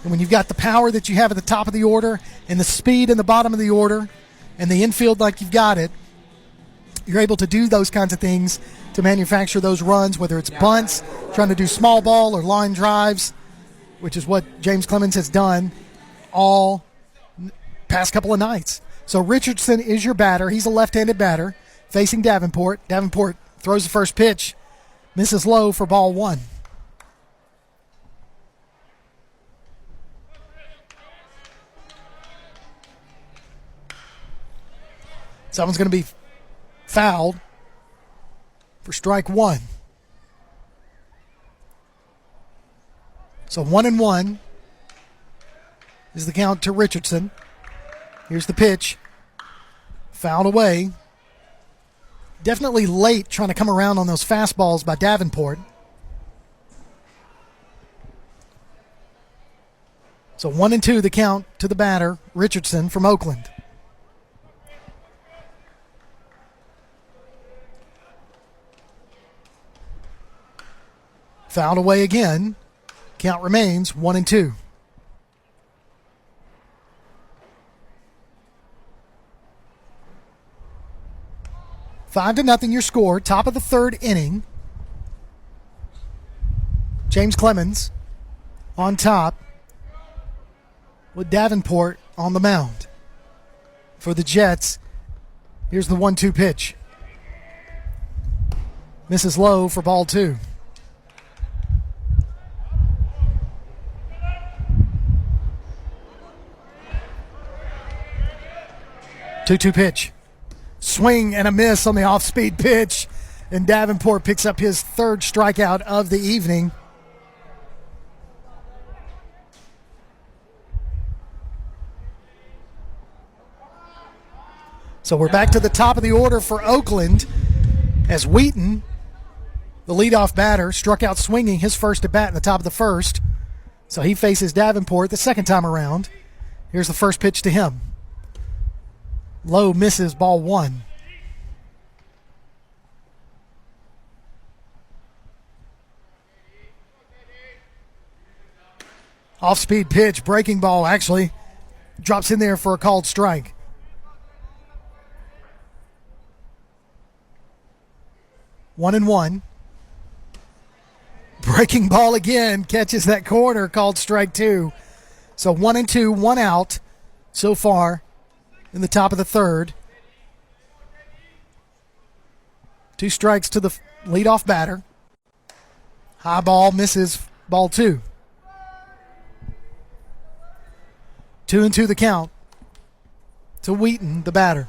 And when you've got the power that you have at the top of the order and the speed in the bottom of the order and the infield like you've got it, you're able to do those kinds of things to manufacture those runs, whether it's bunts, trying to do small ball or line drives, which is what James Clemens has done all past couple of nights. So Richardson is your batter. He's a left-handed batter facing Davenport. Davenport throws the first pitch, misses low for ball 1. Someone's going to be fouled for strike 1. So 1-1 is the count to Richardson. Here's the pitch. Fouled away. Definitely late trying to come around on those fastballs by Davenport. So 1-2 the count to the batter, Richardson from Oakland. Fouled away again. Count remains 1-2. Five to nothing your score. Top of the third inning. James Clemens on top with Davenport on the mound. For the Jets, here's the 1-2 pitch. Misses low for ball 2. Two-two pitch. Swing and a miss on the off-speed pitch, and Davenport picks up his third strikeout of the evening. So we're back to the top of the order for Oakland as Wheaton, the leadoff batter, struck out swinging his first at bat in the top of the first. So he faces Davenport the second time around. Here's the first pitch to him. Low misses ball 1. Off-speed pitch, breaking ball actually drops in there for a called strike. 1-1. Breaking ball again, catches that corner, called strike 2. So 1-2, 1 out so far in the top of the third. 2 strikes to the leadoff batter. High ball misses ball 2. 2-2 the count to Wheaton, the batter.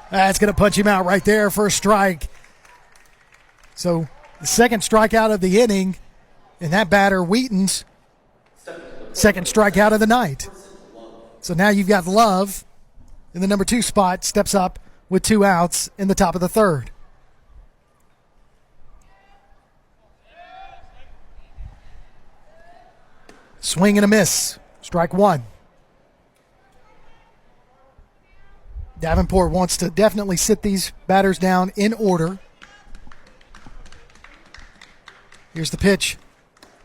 That's going to punch him out right there for a strike. So the second strikeout of the inning, and that batter, Wheaton's second strikeout of the night. So now you've got Love in the number 2 spot, steps up with 2 outs in the top of the third. Swing and a miss. Strike 1. Davenport wants to definitely sit these batters down in order. Here's the pitch.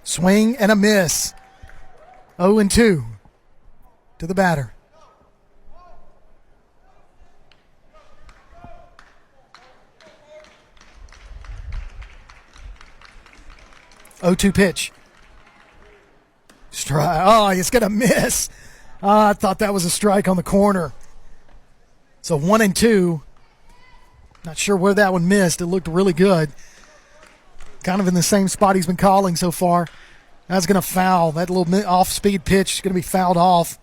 Swing and a miss. 0-2 to the batter. Oh, 2 pitch. Strike. Oh, he's going to miss. I thought that was a strike on the corner. So 1-2. Not sure where that one missed. It looked really good. Kind of in the same spot he's been calling so far. That's going to foul. That little off-speed pitch is going to be fouled off.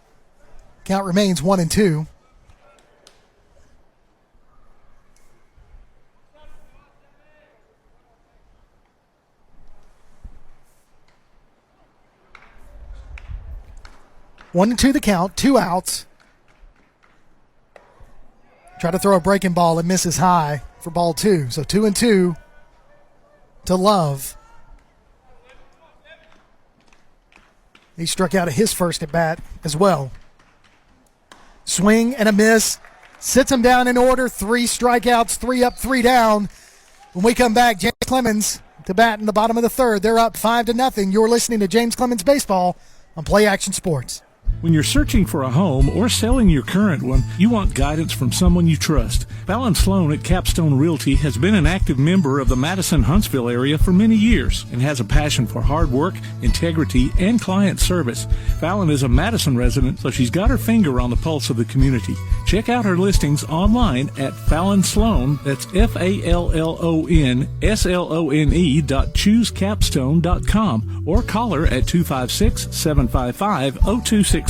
Count remains 1-2. One and two the count, 2 outs. Try to throw a breaking ball and misses high for ball 2. So 2-2 to Love. He struck out at his first at bat as well. Swing and a miss. Sits him down in order. 3 strikeouts, 3 up, 3 down. When we come back, James Clemens to bat in the bottom of the 3rd. They're up 5-0. You're listening to James Clemens Baseball on Play Action Sports. When you're searching for a home or selling your current one, you want guidance from someone you trust. Fallon Sloan at Capstone Realty has been an active member of the Madison-Huntsville area for many years and has a passion for hard work, integrity, and client service. Fallon is a Madison resident, so she's got her finger on the pulse of the community. Check out her listings online at Fallon Sloan, that's FALLONSLONE.choosecapstone.com, or call her at 256-755-0269.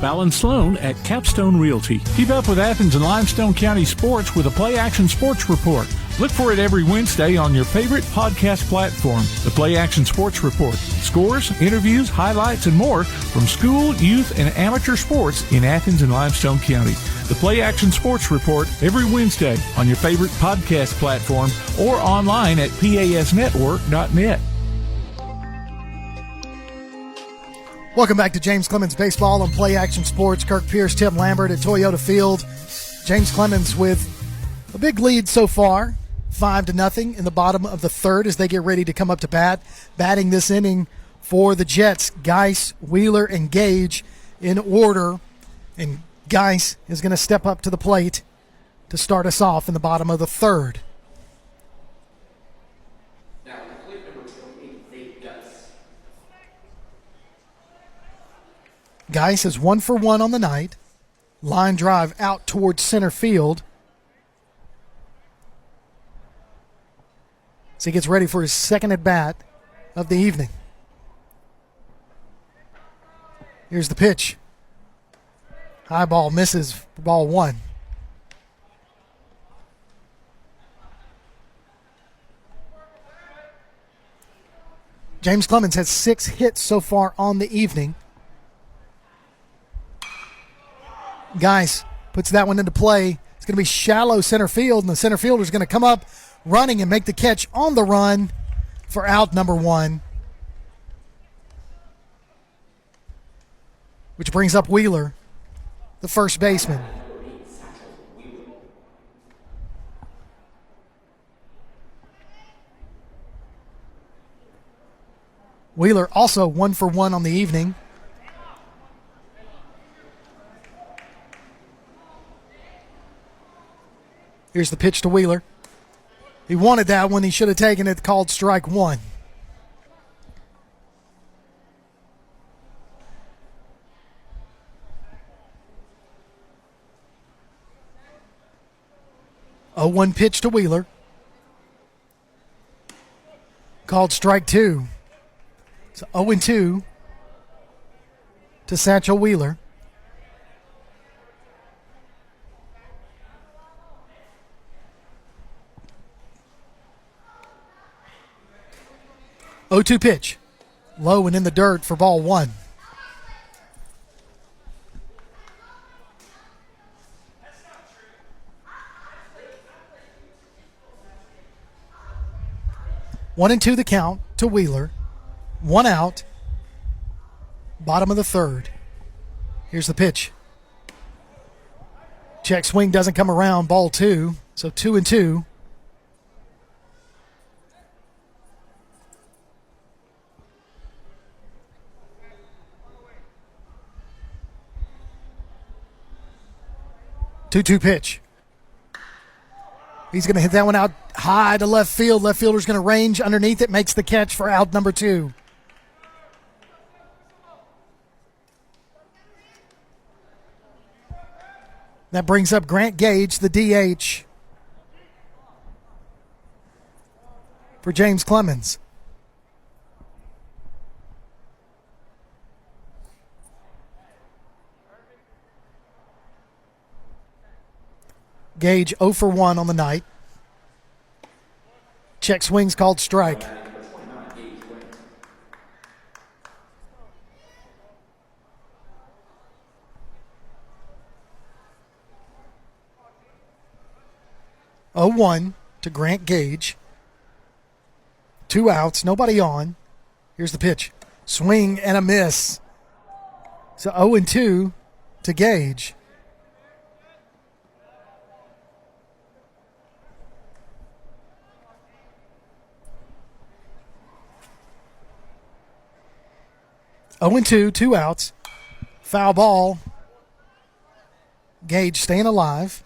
Fallon Sloan at Capstone Realty. Keep up with Athens and Limestone County sports with a Play Action Sports Report. Look for it every Wednesday on your favorite podcast platform. The Play Action Sports Report. Scores, interviews, highlights, and more from school, youth, and amateur sports in Athens and Limestone County. The Play Action Sports Report every Wednesday on your favorite podcast platform or online at pasnetwork.net. Welcome back to James Clemens Baseball on Play Action Sports. Kirk Pierce, Tim Lambert at Toyota Field. James Clemens with a big lead so far, 5-0 in the bottom of the 3rd as they get ready to come up to bat. Batting this inning for the Jets, Geis, Wheeler, and Gage in order. And Geis is going to step up to the plate to start us off in the bottom of the 3rd. Geis is 1 for 1 on the night. Line drive out towards center field. So he gets ready for his second at bat of the evening. Here's the pitch. High ball misses for ball 1. James Clemens has 6 hits so far on the evening. Geis puts that one into play. It's going to be shallow center field, and the center fielder is going to come up running and make the catch on the run for out number 1. Which brings up Wheeler, the first baseman. Wheeler also 1 for 1 on the evening. Here's the pitch to Wheeler. He wanted that one. He should have taken it, called strike 1. A 1 pitch to Wheeler. Called strike 2. So 0-2 to Satchel Wheeler. Oh, 2 pitch. Low and in the dirt for ball 1. One and 2 the count to Wheeler. 1 out. Bottom of the 3rd. Here's the pitch. Check swing doesn't come around, ball 2. So 2-2. Two-two pitch. He's going to hit that one out high to left field. Left fielder's going to range underneath it, makes the catch for out number 2. That brings up Grant Gage, the DH, for James Clemens. Gage 0 for 1 on the night. Check swing's called strike. Oh 1 to Grant Gage. 2 outs, nobody on. Here's the pitch. Swing and a miss. So 0-2 to Gage. Oh and 2, 2 outs. Foul ball. Gage staying alive.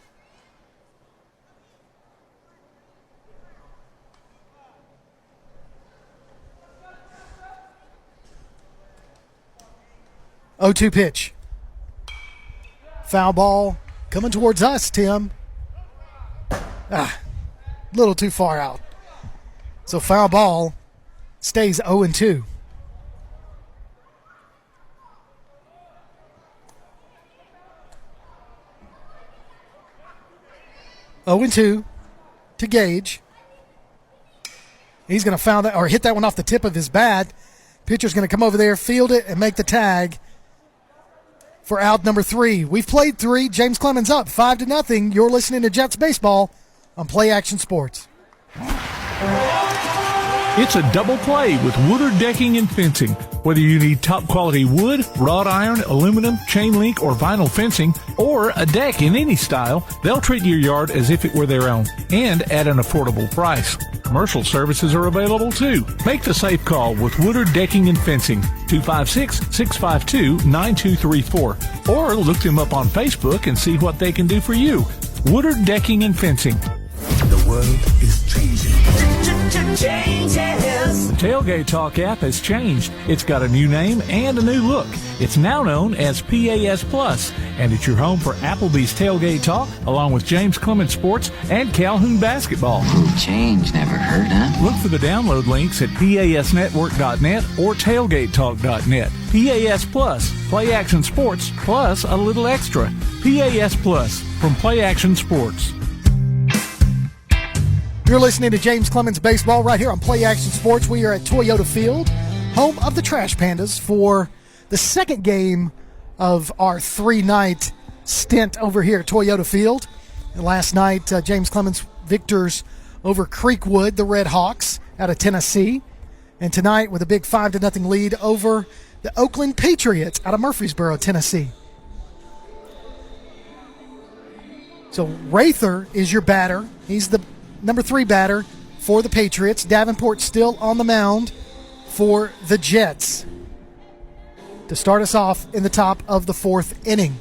Oh 2 pitch. Foul ball coming towards us, Tim. A little too far out. So foul ball stays 0-2. Oh and 2 to Gage. He's going to foul that or hit that one off the tip of his bat. Pitcher's going to come over there, field it, and make the tag for out number 3. We've played 3. James Clemens up 5-0. You're listening to Jets Baseball on Play Action Sports. It's a double play with Woodard Decking and Fencing. Whether you need top quality wood, wrought iron, aluminum, chain link, or vinyl fencing, or a deck in any style, they'll treat your yard as if it were their own and at an affordable price. Commercial services are available too. Make the safe call with Woodard Decking and Fencing, 256-652-9234, or look them up on Facebook and see what they can do for you. Woodard Decking and Fencing. The world is changing. The Tailgate Talk app has changed. It's got a new name and a new look. It's now known as PAS Plus, and it's your home for Applebee's Tailgate Talk, along with James Clemens Sports and Calhoun Basketball. Change, never heard, huh? Look for the download links at PASnetwork.net or TailgateTalk.net. PAS Plus, Play Action Sports, plus a little extra. PAS Plus from Play Action Sports. You're listening to James Clemens Baseball right here on Play Action Sports. We are at Toyota Field, home of the Trash Pandas, for the second game of our 3-night stint over here at Toyota Field. And last night, James Clemens victors over Creekwood, the Red Hawks, out of Tennessee. And tonight, with a big 5-0 lead over the Oakland Patriots out of Murfreesboro, Tennessee. So Rather is your batter. He's the number 3 batter for the Patriots. Davenport still on the mound for the Jets to start us off in the top of the 4th inning.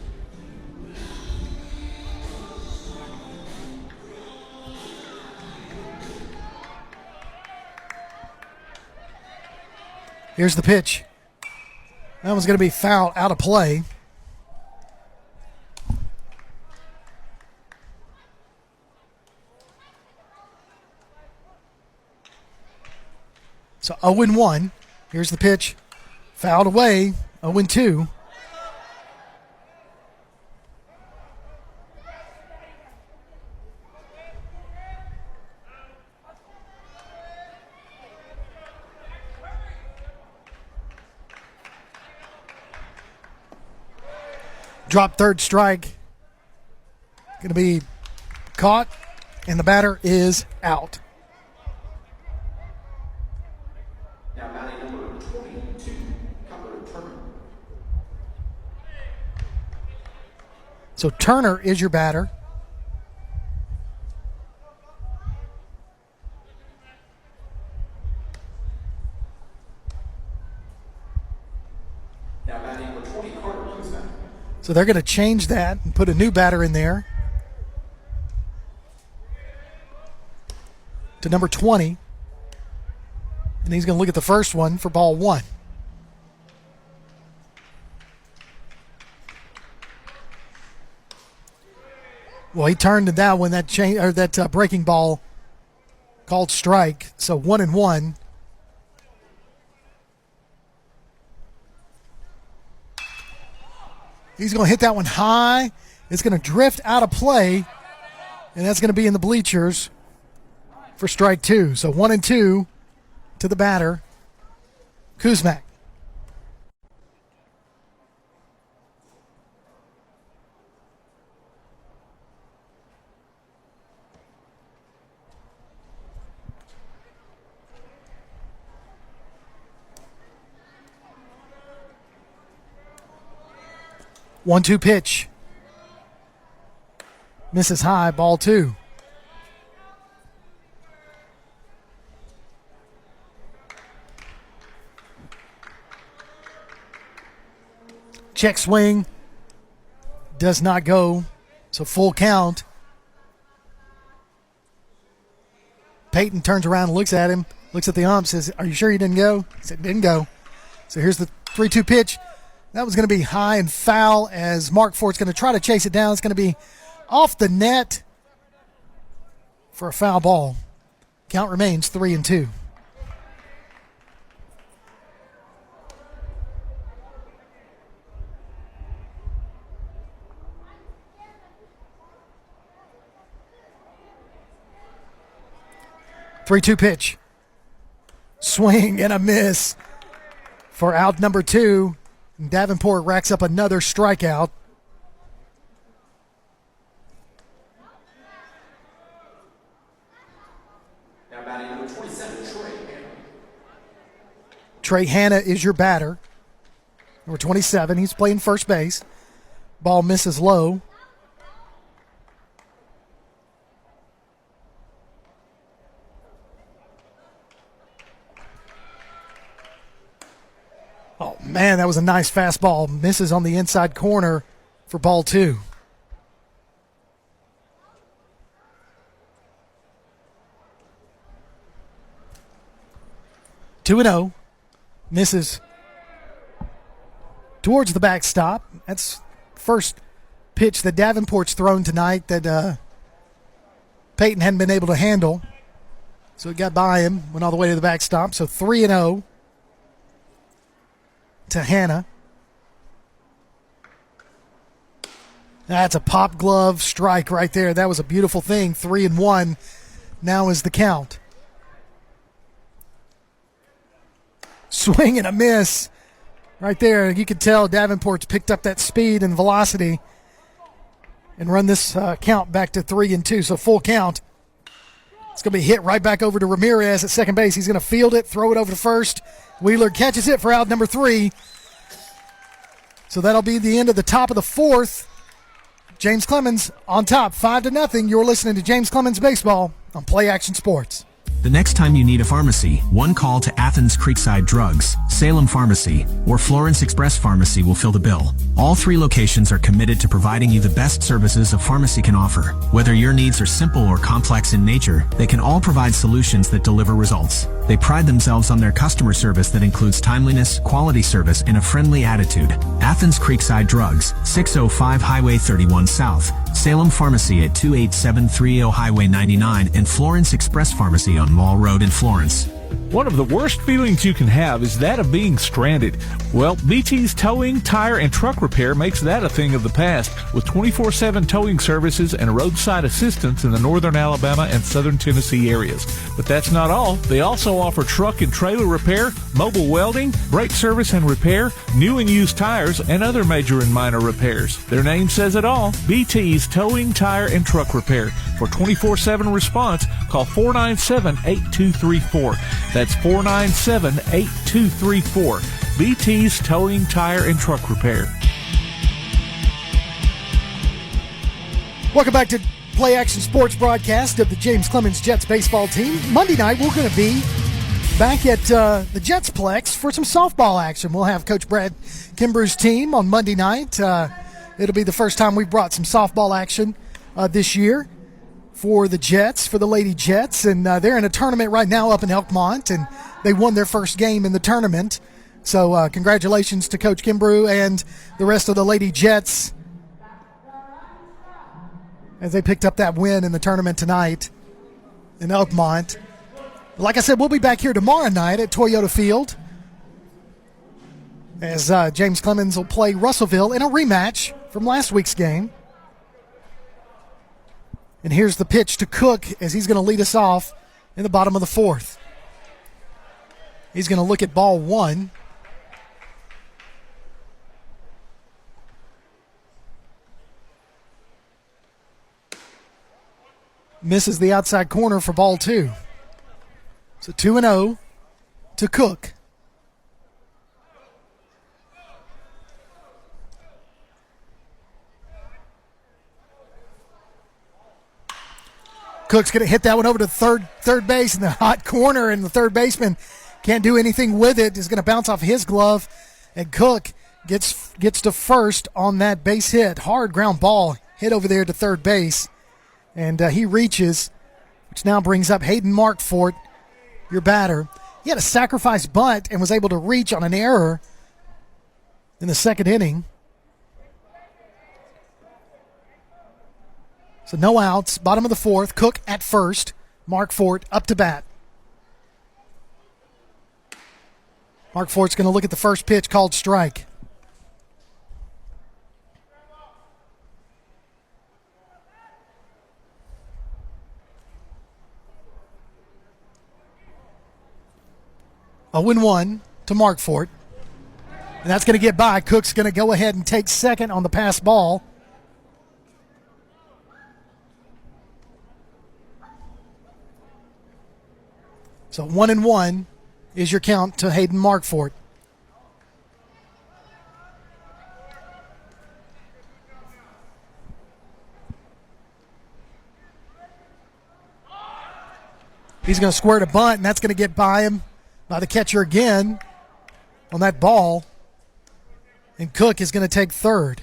Here's the pitch. That one's going to be foul, out of play. So 0-1. Here's the pitch. Fouled away. 0-2. Drop third strike. Going to be caught, and the batter is out. Now batting number 22, So Turner is your batter. Now batting number 20, Carter Clemens. So they're going to change that and put a new batter in there to number 20. And he's going to look at the first one for ball 1. Well, he turned to that one, that breaking ball called strike. So 1-1. He's going to hit that one high. It's going to drift out of play, and that's going to be in the bleachers for strike 2. So 1-2 to the batter, Kuzmak. One-two pitch. Misses high, ball 2. Check swing. Does not go. So full count. Peyton turns around and looks at him. Looks at the ump, says, "Are you sure you didn't go?" He said, "Didn't go." So here's the 3-2 pitch. That was going to be high and foul as Mark Fort's going to try to chase it down. It's going to be off the net for a foul ball. Count remains 3-2. Three-two pitch. Swing and a miss for out number 2. Davenport racks up another strikeout. Now batting number 27, Trey Hanna. Trey Hanna is your batter. Number 27, he's playing first base. Ball misses low. Oh, man, that was a nice fastball. Misses on the inside corner for ball 2. Two and 0. Misses towards the backstop. That's first pitch that Davenport's thrown tonight that Peyton hadn't been able to handle. So it got by him, went all the way to the backstop. So 3-0. To Hanna. That's a pop glove strike right there. That was a beautiful thing. 3-1 now is the count. Swing and a miss right there. You could tell Davenport's picked up that speed and velocity and run this count back to 3-2. So full count. It's going to be hit right back over to Ramirez at second base. He's going to field it, throw it over to first. Wheeler catches it for out number 3. So that'll be the end of the top of the 4th. James Clemens on top, 5-0. You're listening to James Clemens Baseball on Play Action Sports. The next time you need a pharmacy, one call to Athens Creekside Drugs, Salem Pharmacy, or Florence Express Pharmacy will fill the bill. All 3 locations are committed to providing you the best services a pharmacy can offer. Whether your needs are simple or complex in nature, they can all provide solutions that deliver results. They pride themselves on their customer service that includes timeliness, quality service, and a friendly attitude. Athens Creekside Drugs, 605 Highway 31 South, Salem Pharmacy at 28730 Highway 99, and Florence Express Pharmacy on Mall Road in Florence. One of the worst feelings you can have is that of being stranded. Well, BT's Towing, Tire, and Truck Repair makes that a thing of the past with 24/7 towing services and roadside assistance in the northern Alabama and southern Tennessee areas. But that's not all. They also offer truck and trailer repair, mobile welding, brake service and repair, new and used tires, and other major and minor repairs. Their name says it all. BT's Towing, Tire, and Truck Repair. For 24/7 response, call 497-8234. That's 497-8234. BT's Towing, Tire, and Truck Repair. Welcome back to Play Action Sports broadcast of the James Clemens Jets baseball team. Monday night, we're going to be back at the Jets Plex for some softball action. We'll have Coach Brad Kimbrough's team on Monday night. It'll be the first time we've brought some softball action this year for the Jets, for the Lady Jets. And they're in a tournament right now up in Elkmont, and they won their first game in the tournament. So congratulations to Coach Kimbrough and the rest of the Lady Jets as they picked up that win in the tournament tonight in Elkmont. Like I said, we'll be back here tomorrow night at Toyota Field as James Clemens will play Russellville in a rematch from last week's game. And here's the pitch to Cook as he's going to lead us off in the bottom of the fourth. He's going to look at ball one. Misses the outside corner for ball two. So 2-0 to Cook. Cook's going to hit that one over to third base in the hot corner, and the third baseman can't do anything with it. It's going to bounce off his glove, and Cook gets to first on that base hit. Hard ground ball hit over there to third base. And he reaches, which now brings up Hayden Markfort, your batter. He had a sacrifice bunt and was able to reach on an error in the second inning. So no outs, bottom of the fourth. Cook at first. Markfort up to bat. Markfort's going to look at the first pitch called strike. A 1-1 to Markfort. And that's going to get by. Cook's going to go ahead and take second on the pass ball. So 1-1 is your count to Hayden Markfort. He's going to squirt a bunt, and that's going to get by him. By the catcher again on that ball. And Cook is going to take third.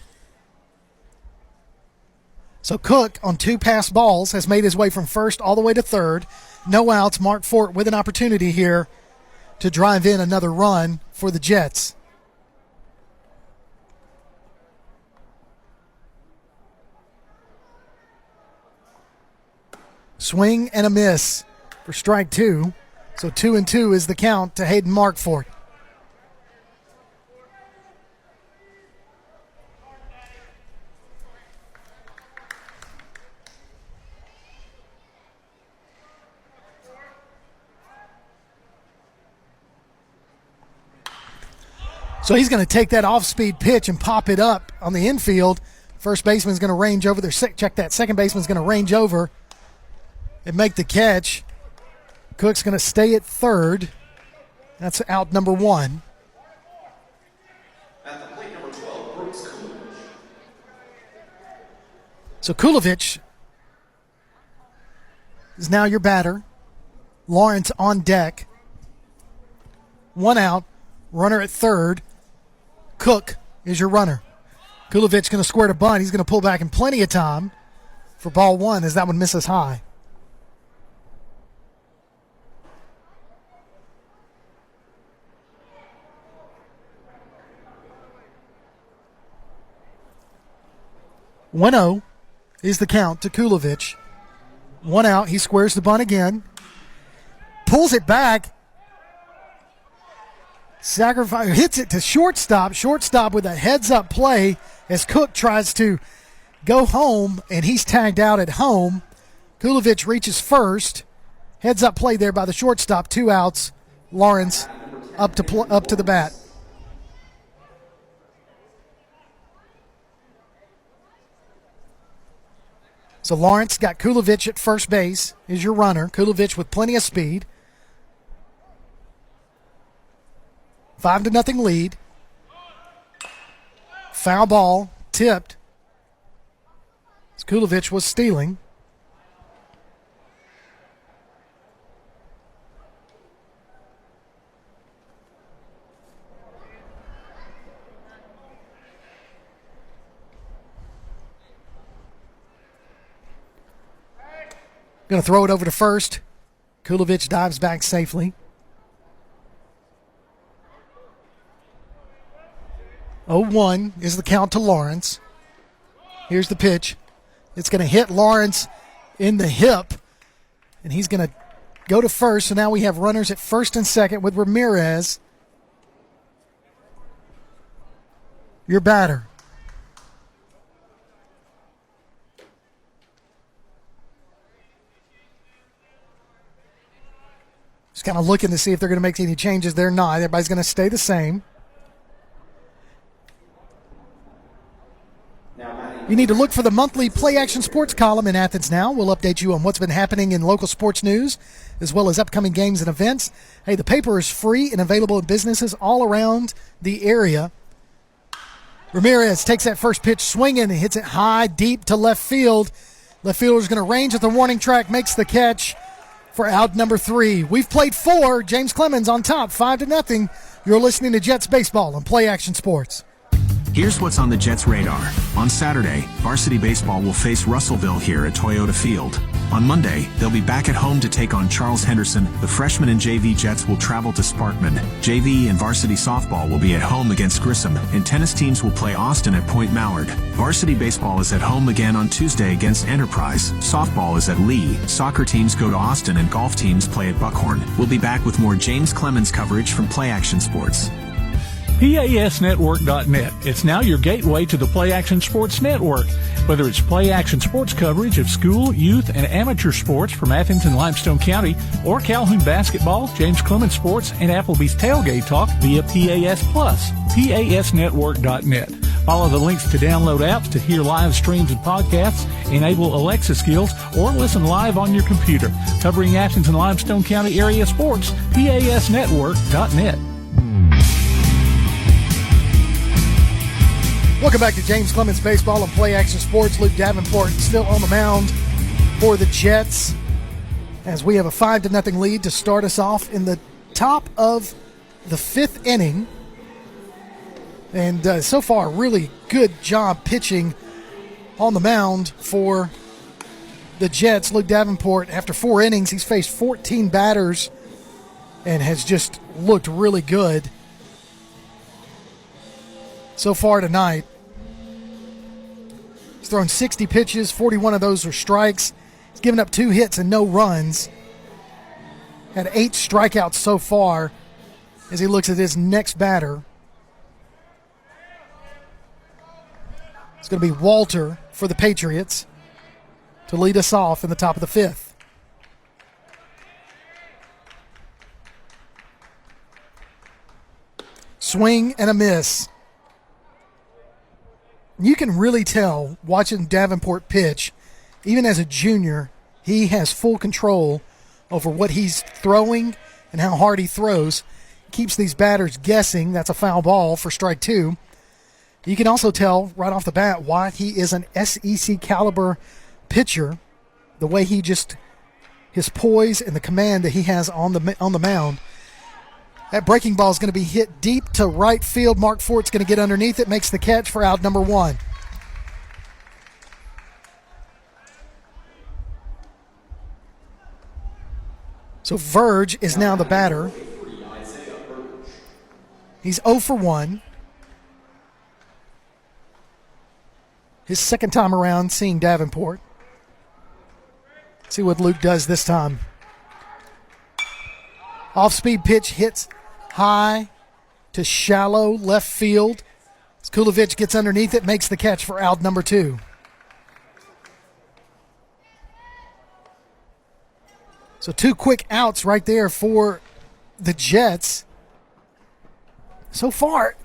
So Cook on two pass balls has made his way from first all the way to third. No outs. Markfort with an opportunity here to drive in another run for the Jets. Swing and a miss for strike two. So 2-2 is the count to Hayden Markfort. So he's going to take that off-speed pitch and pop it up on the infield. First baseman's going to range over there. Check that. Second baseman's going to range over and make the catch. Cook's going to stay at third. That's out number one. At the plate, number 12, Brooks Kulovich. So Kulovich is now your batter. Lawrence on deck. One out. Runner at third. Cook is your runner. Kulovich going to squirt a bunt. He's going to pull back in plenty of time for ball one as that one misses high. One-0 is the count to Kulovich. One out. He squares the bunt again. Pulls it back. Sacrifice, hits it to shortstop. Shortstop with a heads-up play as Cook tries to go home, and he's tagged out at home. Kulovich reaches first. Heads-up play there by the shortstop. 2 outs. Lawrence up to the bat. So Lawrence got Kulovich at first base, is your runner. Kulovich with plenty of speed. 5-0 lead. Foul ball, tipped. As Kulovich was stealing. Going to throw it over to first. Kulovich dives back safely. 0-1 is the count to Lawrence. Here's the pitch. It's going to hit Lawrence in the hip, and he's going to go to first. So now we have runners at first and second with Ramirez. Your batter. Just kind of looking to see if they're going to make any changes. They're not. Everybody's going to stay the same. You need to look for the monthly Play Action Sports column in Athens Now. We'll update you on what's been happening in local sports news, as well as upcoming games and events. Hey, the paper is free and available in businesses all around the area. Ramirez takes that first pitch swinging and hits it high, deep to left field. Left fielder's going to range at the warning track, makes the catch for out number 3. We've played 4. James Clemens on top, 5-0. You're listening to Jets Baseball on Play Action Sports. Here's what's on the Jets' radar. On Saturday, varsity baseball will face Russellville here at Toyota Field. On Monday, they'll be back at home to take on Charles Henderson. The freshman and JV Jets will travel to Sparkman. JV and varsity softball will be at home against Grissom, and tennis teams will play Austin at Point Mallard. Varsity baseball is at home again on Tuesday against Enterprise. Softball is at Lee. Soccer teams go to Austin, and golf teams play at Buckhorn. We'll be back with more James Clemens coverage from Play Action Sports. PASnetwork.net. It's now your gateway to the Play Action Sports Network. Whether it's Play Action Sports coverage of school, youth, and amateur sports from Athens and Limestone County, or Calhoun basketball, James Clemens Sports, and Applebee's Tailgate Talk via PAS Plus. PASnetwork.net. Follow the links to download apps to hear live streams and podcasts, enable Alexa skills, or listen live on your computer. Covering Athens and Limestone County area sports, PASnetwork.net. Welcome back to James Clemens Baseball and Play Action Sports. Luke Davenport still on the mound for the Jets as we have a 5-0 lead to start us off in the top of the 5th inning. And so far, really good job pitching on the mound for the Jets. Luke Davenport, after 4 innings, he's faced 14 batters and has just looked really good so far tonight. He's thrown 60 pitches, 41 of those are strikes. He's given up 2 hits and no runs. Had 8 strikeouts so far as he looks at his next batter. It's going to be Walter for the Patriots to lead us off in the top of the 5th. Swing and a miss. You can really tell watching Davenport pitch, even as a junior, he has full control over what he's throwing and how hard he throws. Keeps these batters guessing. That's a foul ball for strike 2. You can also tell right off the bat why he is an SEC caliber pitcher, the way he just, his poise and the command that he has on the mound. That breaking ball is going to be hit deep to right field. Mark Fort's going to get underneath it, makes the catch for out number 1. So Verge is now the batter. He's 0 for 1. His second time around seeing Davenport. See what Luke does this time. Off-speed pitch hits high to shallow left field. Kulovich gets underneath it, makes the catch for out number 2. So 2 quick outs right there for the Jets. So far,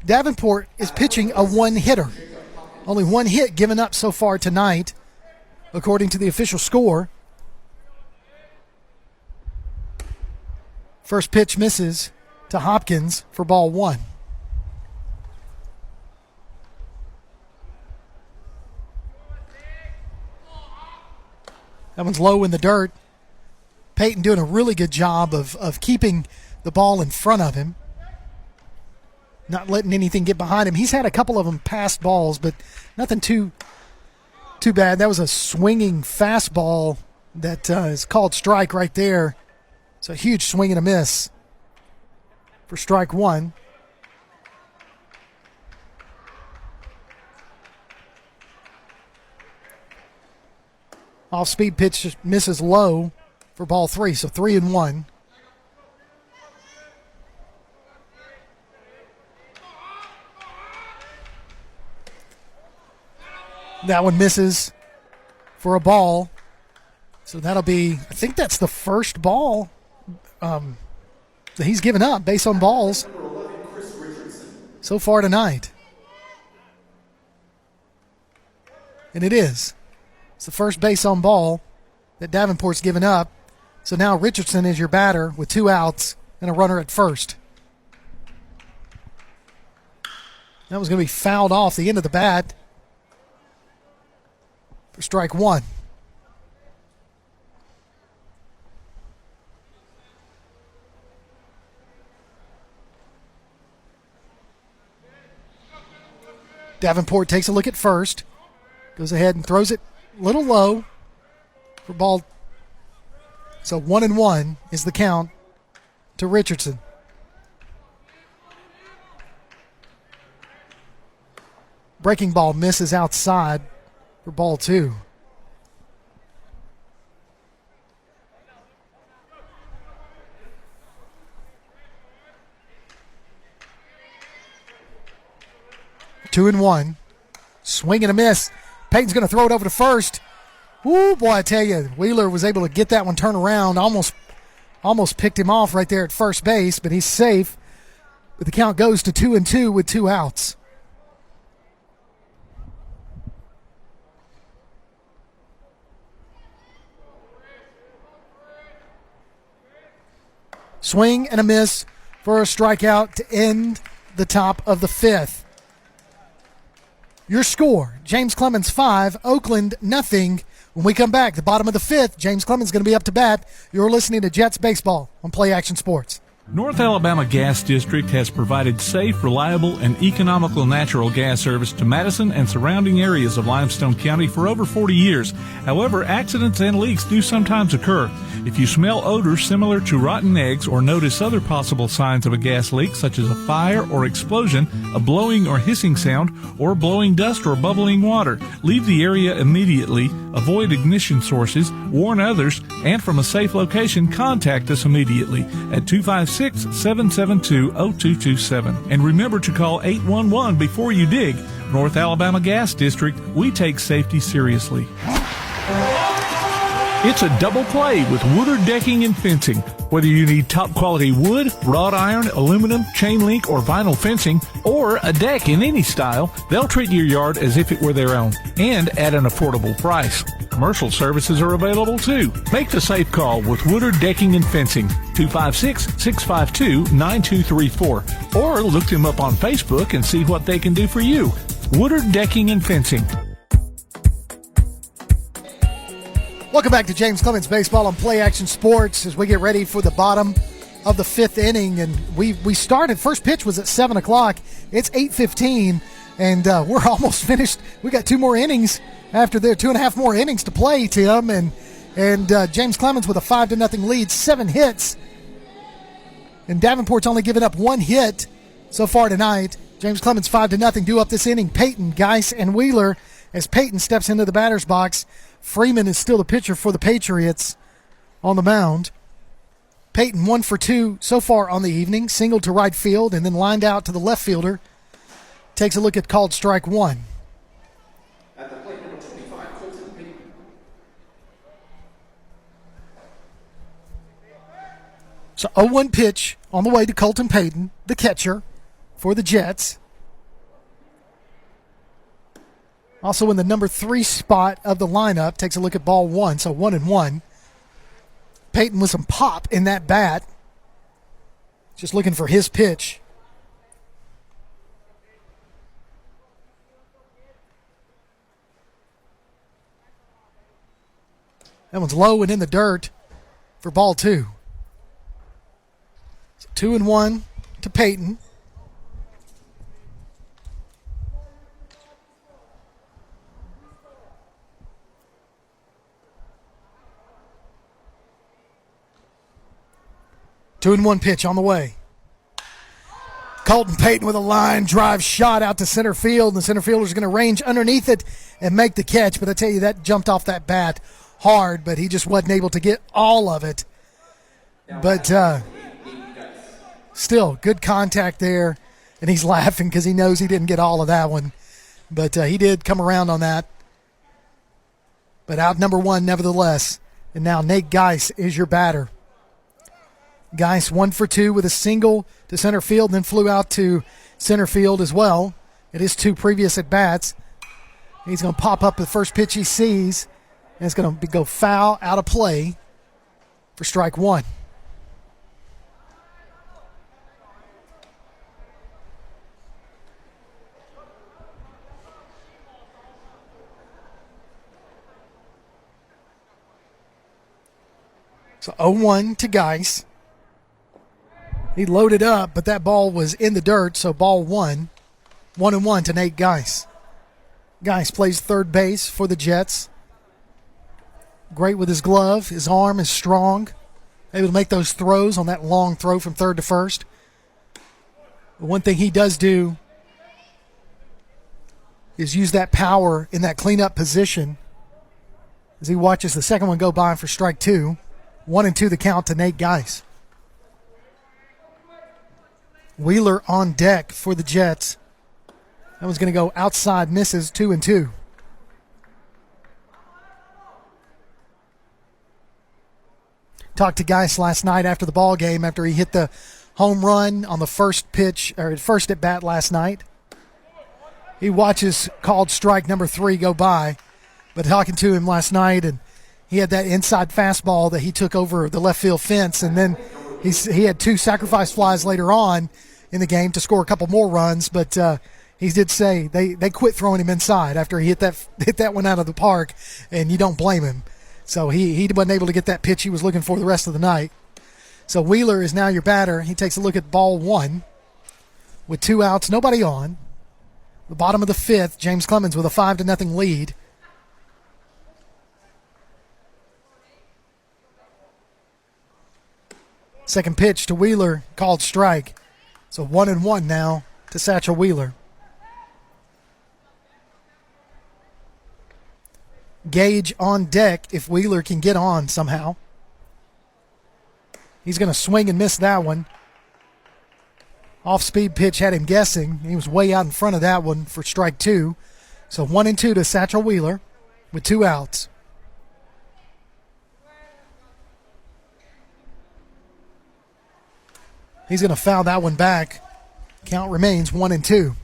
Davenport is pitching a 1-hitter. Only 1 hit given up so far tonight, according to the official score. First pitch misses to Hopkins for ball 1. That one's low in the dirt. Peyton doing a really good job of keeping the ball in front of him, not letting anything get behind him. He's had a couple of them passed balls, but nothing too bad. That was a swinging fastball that is called strike right there. It's a huge swing and a miss for strike one. Off-speed pitch misses low for ball three, so 3-1. That one misses for a ball. So that'll be, I think that's the first ball that he's given up based on balls so far tonight. And it is. It's the first base on ball that Davenport's given up. So now Richardson is your batter with 2 outs and a runner at first. That was going to be fouled off the end of the bat for strike one. Davenport takes a look at first. Goes ahead and throws it a little low for ball. So 1-1 is the count to Richardson. Breaking ball misses outside for ball 2. Two and one. Swing and a miss. Peyton's going to throw it over to first. Ooh, boy, I tell you, Wheeler was able to get that one turned around. Almost picked him off right there at first base, but he's safe. But the count goes to 2-2 with 2 outs. Swing and a miss for a strikeout to end the top of the 5th. Your score, James Clemens 5, Oakland nothing. When we come back, the bottom of the 5th, James Clemens is going to be up to bat. You're listening to Jets Baseball on Play Action Sports. North Alabama Gas District has provided safe, reliable, and economical natural gas service to Madison and surrounding areas of Limestone County for over 40 years. However, accidents and leaks do sometimes occur. If you smell odors similar to rotten eggs or notice other possible signs of a gas leak, such as a fire or explosion, a blowing or hissing sound, or blowing dust or bubbling water, leave the area immediately, avoid ignition sources, warn others, and from a safe location, contact us immediately at 256-772-0227. And remember to call 811 before you dig. North Alabama Gas District, we take safety seriously. It's a double play with Woodard Decking and Fencing. Whether you need top quality wood, wrought iron, aluminum, chain link, or vinyl fencing, or a deck in any style, they'll treat your yard as if it were their own, and at an affordable price. Commercial services are available too. Make the safe call with Woodard Decking and Fencing, 256-652-9234, or look them up on Facebook and see what they can do for you. Woodard Decking and Fencing. Welcome back to James Clemens Baseball on Play Action Sports as we get ready for the bottom of the 5th inning. And we started, first pitch was at 7 o'clock. It's 8:15, and we're almost finished. We got 2 more innings after there, 2.5 more innings to play, Tim. And James Clemens with a 5-0 lead, 7 hits. And Davenport's only given up 1 hit so far tonight. James Clemens 5-0 due up this inning. Peyton, Geis, and Wheeler as Peyton steps into the batter's box. Freeman is still the pitcher for the Patriots on the mound. Peyton 1 for 2 so far on the evening, singled to right field and then lined out to the left fielder. Takes a look at called strike 1. At the plate, number 25, Colton Payton. So 0-1 pitch on the way to Colton Payton, the catcher for the Jets. Also in the number 3 spot of the lineup, takes a look at ball 1, so 1-1. Peyton with some pop in that bat. Just looking for his pitch. That one's low and in the dirt for ball 2. So 2-1 to Peyton. Two and 1 pitch on the way. Colton Payton with a line drive shot out to center field. The center fielder's going to range underneath it and make the catch. But I tell you, that jumped off that bat hard, but he just wasn't able to get all of it. But still, good contact there. And he's laughing because he knows he didn't get all of that one. But he did come around on that. But out number 1 nevertheless. And now Nate Geis is your batter. Geis 1 for 2 with a single to center field, then flew out to center field as well. It is 2 previous at-bats. He's going to pop up the first pitch he sees, and it's going to go foul out of play for strike 1. So 0-1 to Geis. He loaded up, but that ball was in the dirt, so ball 1. 1-1 to Nate Geis. Geis plays third base for the Jets. Great with his glove. His arm is strong. Able to make those throws on that long throw from third to first. But one thing he does do is use that power in that cleanup position as he watches the second one go by for strike 2. 1-2 the count to Nate Geis. Wheeler on deck for the Jets. That one's going to go outside, misses 2-2. Talked to Geis last night after the ball game after he hit the home run on the first pitch or first at bat last night. He watches called strike number 3 go by, but talking to him last night, and he had that inside fastball that he took over the left field fence, and then he had 2 sacrifice flies later on in the game to score a couple more runs, but he did say they quit throwing him inside after he hit that one out of the park, and you don't blame him. So he wasn't able to get that pitch he was looking for the rest of the night. So Wheeler is now your batter. He takes a look at ball 1 with 2 outs, nobody on. The bottom of the 5th, James Clemens with a 5-0 lead. Second pitch to Wheeler, called strike. So 1-1 now to Satchel Wheeler. Gage on deck if Wheeler can get on somehow. He's going to swing and miss that one. Off-speed pitch had him guessing. He was way out in front of that one for strike 2. So 1-2 to Satchel Wheeler with 2 outs. He's going to foul that one back. Count remains 1-2.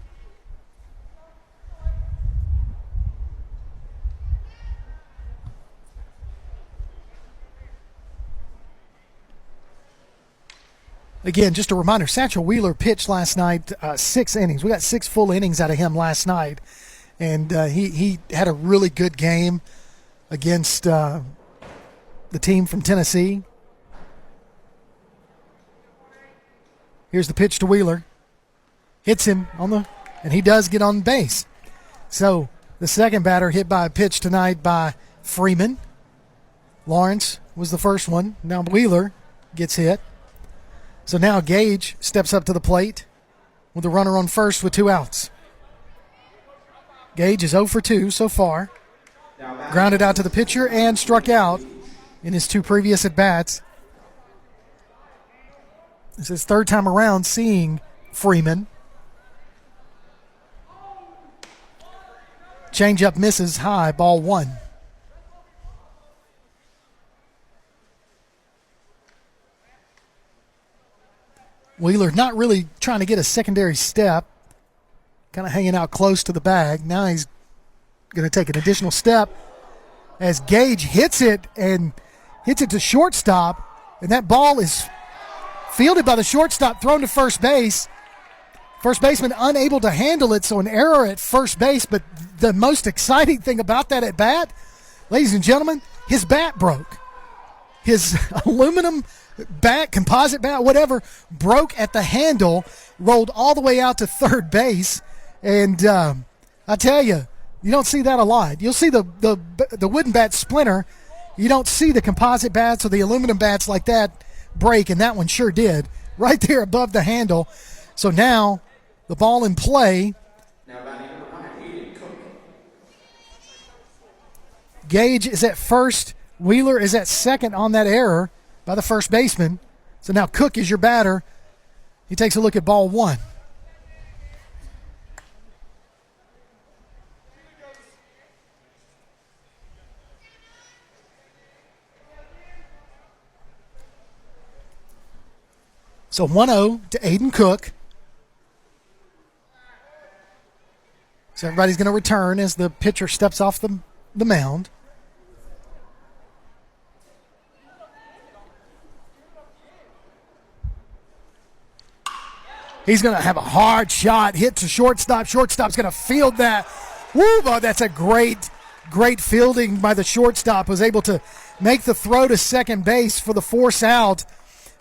Again, just a reminder, Satchel Wheeler pitched last night 6 innings. We got 6 full innings out of him last night. And he had a really good game against the team from Tennessee. Here's the pitch to Wheeler. Hits him and he does get on base. So the second batter hit by a pitch tonight by Freeman. Lawrence was the first one. Now Wheeler gets hit. So now Gage steps up to the plate with a runner on first with 2 outs. Gage is 0 for 2 so far. Grounded out to the pitcher and struck out in his 2 previous at-bats. This is his 3rd time around seeing Freeman. Changeup misses high, ball 1. Wheeler not really trying to get a secondary step, kind of hanging out close to the bag. Now he's going to take an additional step as Gage hits it to shortstop, and that ball is fielded by the shortstop, thrown to first base. First baseman unable to handle it, so an error at first base. But the most exciting thing about that at bat, ladies and gentlemen, his bat broke. His aluminum bat, composite bat, whatever, broke at the handle, rolled all the way out to third base. And I tell you, you don't see that a lot. You'll see the wooden bat splinter. You don't see the composite bats or the aluminum bats like that break, and that one sure did, right there above the handle. So now the ball in play. Now batting number 5, Hayden Cook. Gage is at first. Wheeler is at second on that error by the first baseman. So now Cook is your batter. He takes a look at ball 1. So 1-0 to Aiden Cook. So everybody's going to return as the pitcher steps off the mound. He's going to have a hard shot, hit to shortstop. Shortstop's going to field that. Woo, boy, that's a great fielding by the shortstop. Was able to make the throw to second base for the force out.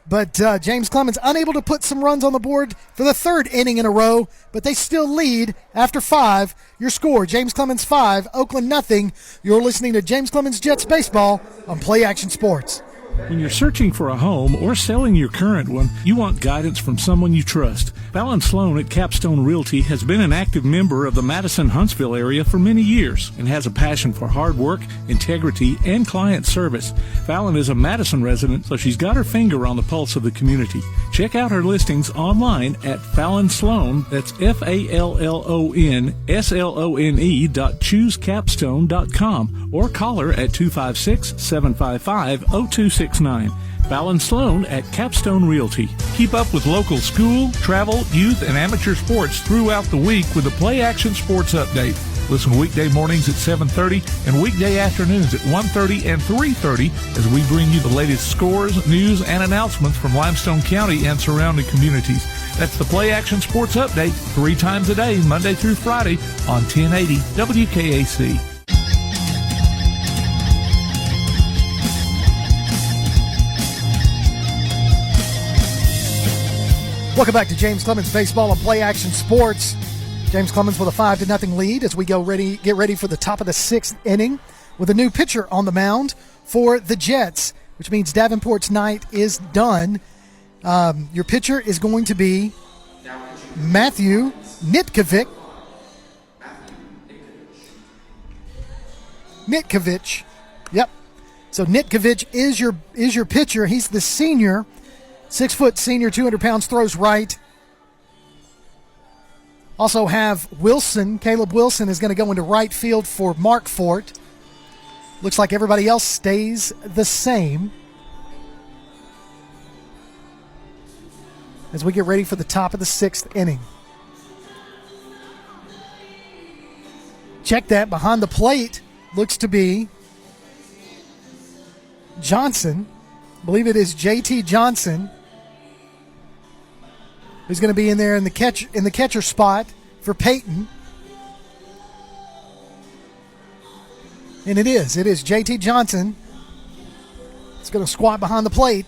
But James Clemens unable to put some runs on the board for the third inning in a row, but they still lead after 5. Your score, James Clemens 5, Oakland nothing. You're listening to James Clemens Jets Baseball on Play Action Sports. When you're searching for a home or selling your current one, you want guidance from someone you trust. Fallon Sloan at Capstone Realty has been an active member of the Madison-Huntsville area for many years and has a passion for hard work, integrity, and client service. Fallon is a Madison resident, so she's got her finger on the pulse of the community. Check out her listings online at Fallon Sloan, that's FALLONSLONE.choosecapstone.com, or call her at 256-755-0269. Fallon Sloan at Capstone Realty. Keep up with local school, travel, youth, and amateur sports throughout the week with the Play Action Sports Update. Listen weekday mornings at 7:30 and weekday afternoons at 1:30 and 3:30 as we bring you the latest scores, news, and announcements from Limestone County and surrounding communities. That's the Play Action Sports Update 3 times a day, Monday through Friday on 1080 WKAC. Welcome back to James Clemens Baseball on Play Action Sports. James Clemens with a 5-0 lead as we get ready for the top of the 6th inning with a new pitcher on the mound for the Jets, which means Davenport's night is done. Your pitcher is going to be Matthew Nitkovic. Nitkovic. Yep. So Nitkovic is your pitcher. He's the senior. 6-foot senior, 200 pounds, throws right. Also have Wilson. Caleb Wilson is going to go into right field for Mark Fort. Looks like everybody else stays the same. As we get ready for the top of the 6th inning. Check that. Behind the plate looks to be Johnson. I believe it is JT Johnson, who's going to be in there in the catcher spot for Peyton. And it is JT Johnson. It's going to squat behind the plate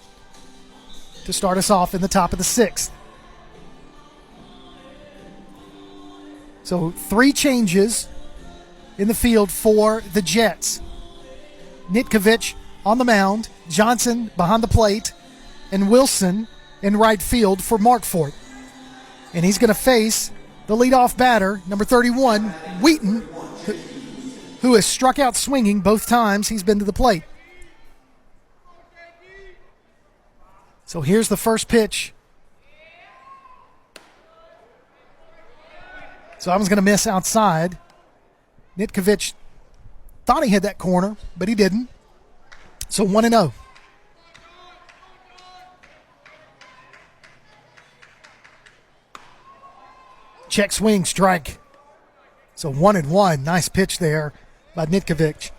to start us off in the top of the 6th. So 3 changes in the field for the Jets. Nitkovic on the mound, Johnson behind the plate, and Wilson in right field for Mark Fort. And he's going to face the leadoff batter, number 31, Wheaton, who has struck out swinging both times he's been to the plate. So here's the first pitch. So I was going to miss outside. Nitkovic thought he had that corner, but he didn't. So 1-0. Check swing, strike. So 1-1. Nice pitch there by Nitkovic.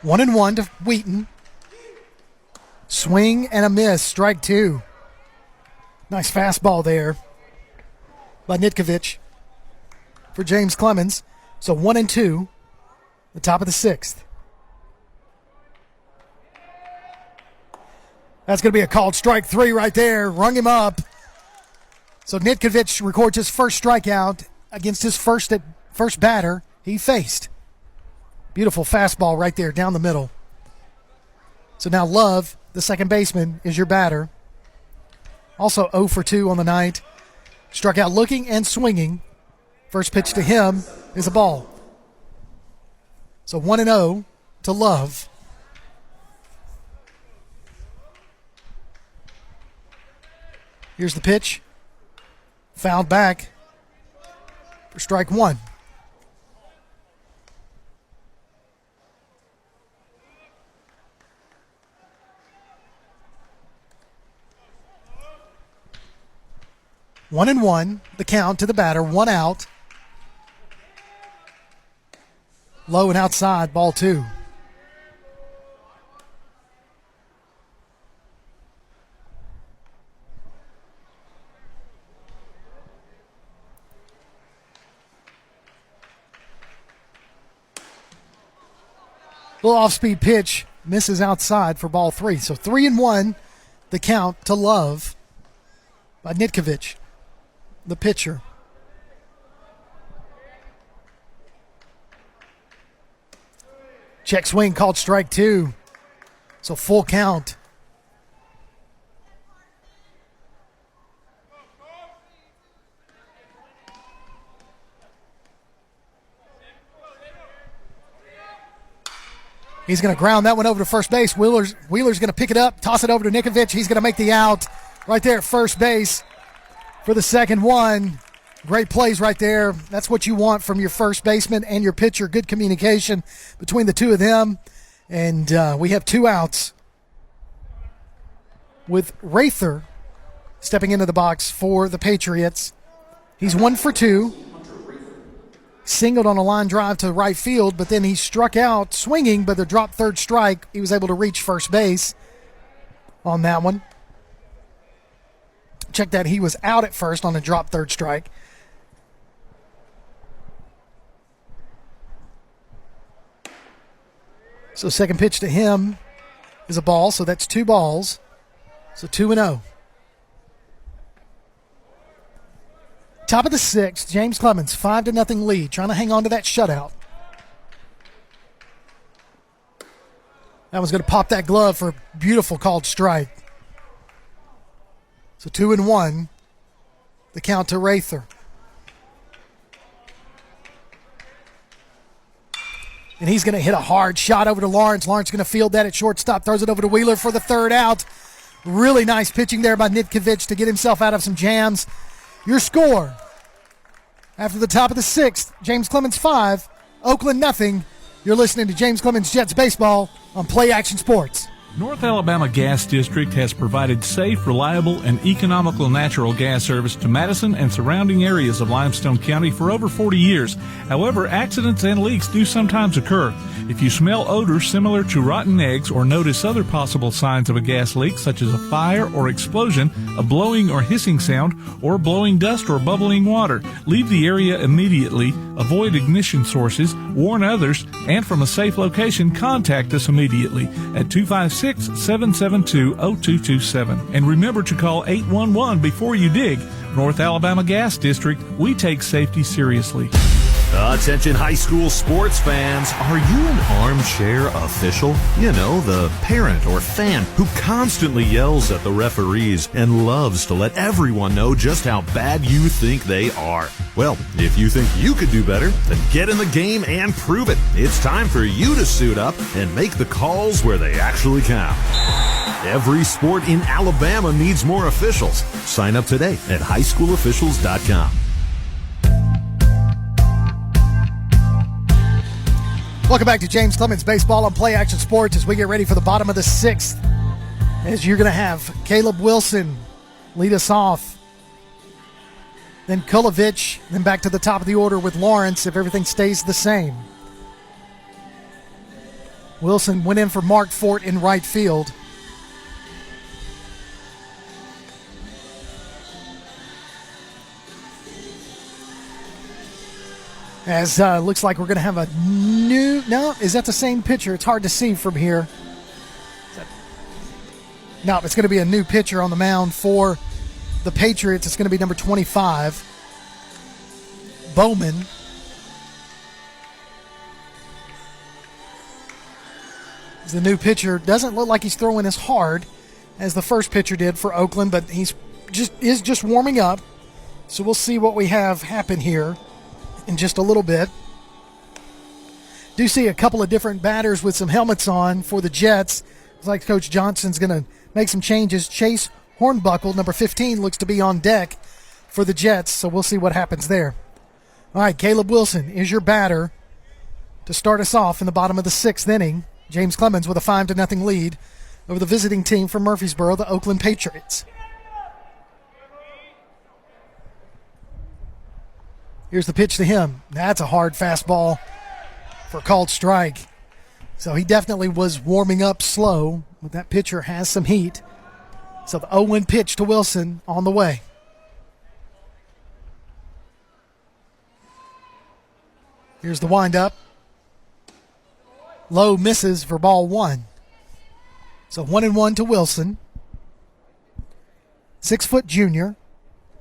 One and one to Wheaton. Swing and a miss. Strike 2. Nice fastball there by Nitkovic for James Clemens. So 1-2, the top of the sixth. That's going to be a called strike three right there. Rung him up. So Nitkovich records his first strikeout against his first batter he faced. Beautiful fastball right there down the middle. So now Love, the second baseman, is your batter. Also 0 for 2 on the night. Struck out looking and swinging. First pitch to him is a ball. So 1-0 to Love. Here's the pitch. Fouled back for strike one. One and one, the count to the batter, one out. Low and outside, ball two. Little off-speed pitch, misses outside for ball three. So 3-1, the count to Love by Nitkovich, the pitcher. Check swing called strike two. So full count. He's going to ground that one over to first base. Wheeler's going to pick it up, toss it over to Nitkovich. He's going to make the out right there at first base for the second one. Great plays right there. That's what you want from your first baseman and your pitcher. Good communication between the two of them. And we have two outs with Rather stepping into the box for the Patriots. He's 1 for 2. Singled on a line drive to right field, but then he struck out swinging, but the drop third strike, he was able to reach first base on that one. Check that, he was out at first on a drop third strike. So second pitch to him is a ball, so that's 2 balls. So 2-0. Top of the sixth, James Clemens, 5-0 lead, trying to hang on to that shutout. That was going to pop that glove for a beautiful called strike. So 2-1, the count to Rather. And he's going to hit a hard shot over to Lawrence. Lawrence going to field that at shortstop, throws it over to Wheeler for the third out. Really nice pitching there by Nitkovich to get himself out of some jams. Your score after the top of the sixth, James Clemens 5, Oakland 0. You're listening to James Clemens Jets Baseball on Play Action Sports. North Alabama Gas District has provided safe, reliable, and economical natural gas service to Madison and surrounding areas of Limestone County for over 40 years. However, accidents and leaks do sometimes occur. If you smell odors similar to rotten eggs or notice other possible signs of a gas leak, such as a fire or explosion, a blowing or hissing sound, or blowing dust or bubbling water, leave the area immediately, avoid ignition sources, warn others, and from a safe location, contact us immediately at 256-772-0227. And remember to call 811 before you dig. North Alabama Gas District, we take safety seriously. Attention high school sports fans, are you an armchair official? You know, the parent or fan who constantly yells at the referees and loves to let everyone know just how bad you think they are. Well, if you think you could do better, then get in the game and prove it. It's time for you to suit up and make the calls where they actually count. Every sport in Alabama needs more officials. Sign up today at highschoolofficials.com. Welcome back to James Clemens Baseball on Play Action Sports as we get ready for the bottom of the sixth. As you're going to have Caleb Wilson lead us off. Then Kulovich, then back to the top of the order with Lawrence if everything stays the same. Wilson went in for Mark Fort in right field. As looks like we're going to have a new... No, is that the same pitcher? It's hard to see from here. No, it's going to be a new pitcher on the mound for the Patriots. It's going to be number 25, Bowman. The new pitcher doesn't look like he's throwing as hard as the first pitcher did for Oakland, but is just warming up. So we'll see what we have happen here in just a little bit. Do see a couple of different batters with some helmets on for the Jets. Looks like Coach Johnson's going to make some changes. Chase Hornbuckle, number 15, looks to be on deck for the Jets, so we'll see what happens there. All right, Caleb Wilson is your batter to start us off in the bottom of the 6th inning. James Clemens with a 5-0 lead over the visiting team from Murfreesboro, the Oakland Patriots. Here's the pitch to him. That's a hard fastball for a called strike. So he definitely was warming up slow, but that pitcher has some heat. So the 0-1 pitch to Wilson on the way. Here's the windup. Low misses for ball 1. So 1-1 to Wilson. 6-foot junior.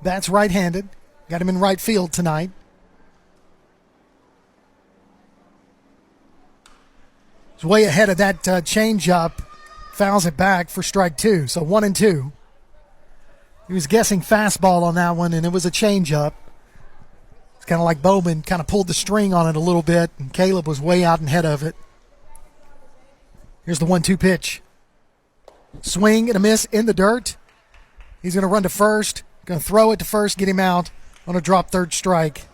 Bats right-handed. Got him in right field tonight. He's way ahead of that changeup. Fouls it back for strike 2. So 1-2. He was guessing fastball on that one, and it was a changeup. It's kind of like Bowman kind of pulled the string on it a little bit, and Caleb was way out ahead of it. Here's the 1-2 pitch. Swing and a miss in the dirt. He's going to run to first. Going to throw it to first, get him out on a drop third strike.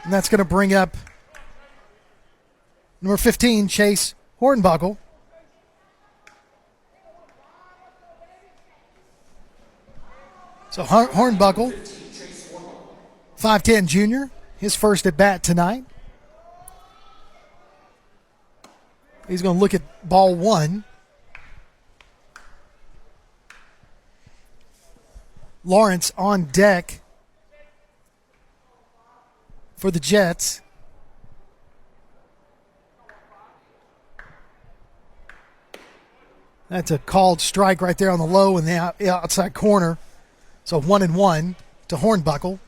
And that's going to bring up number 15, Chase Hornbuckle. So Hornbuckle, 5'10" junior, his first at bat tonight. He's going to look at ball 1. Lawrence on deck for the Jets. That's a called strike right there on the low in the outside corner. So 1-1 to Hornbuckle.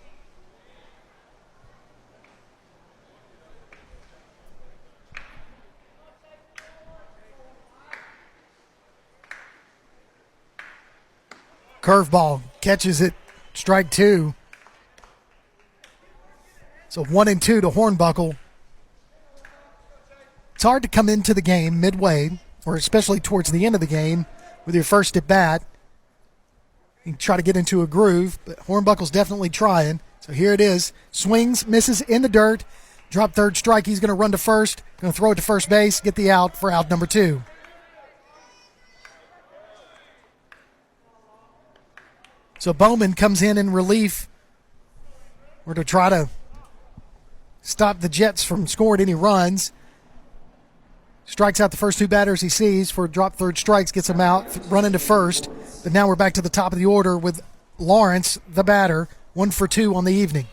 Curveball, catches it, strike 2. So 1-2 to Hornbuckle. It's hard to come into the game midway, or especially towards the end of the game, with your first at bat. You can try to get into a groove, but Hornbuckle's definitely trying. So here it is. Swings, misses in the dirt. Drop third strike. He's going to run to first. Going to throw it to first base. Get the out for out number 2. So Bowman comes in relief, or to try to stop the Jets from scoring any runs. Strikes out the first 2 batters he sees for drop third strikes, gets them out, running to first. But now we're back to the top of the order with Lawrence, the batter, 1 for 2 on the evening.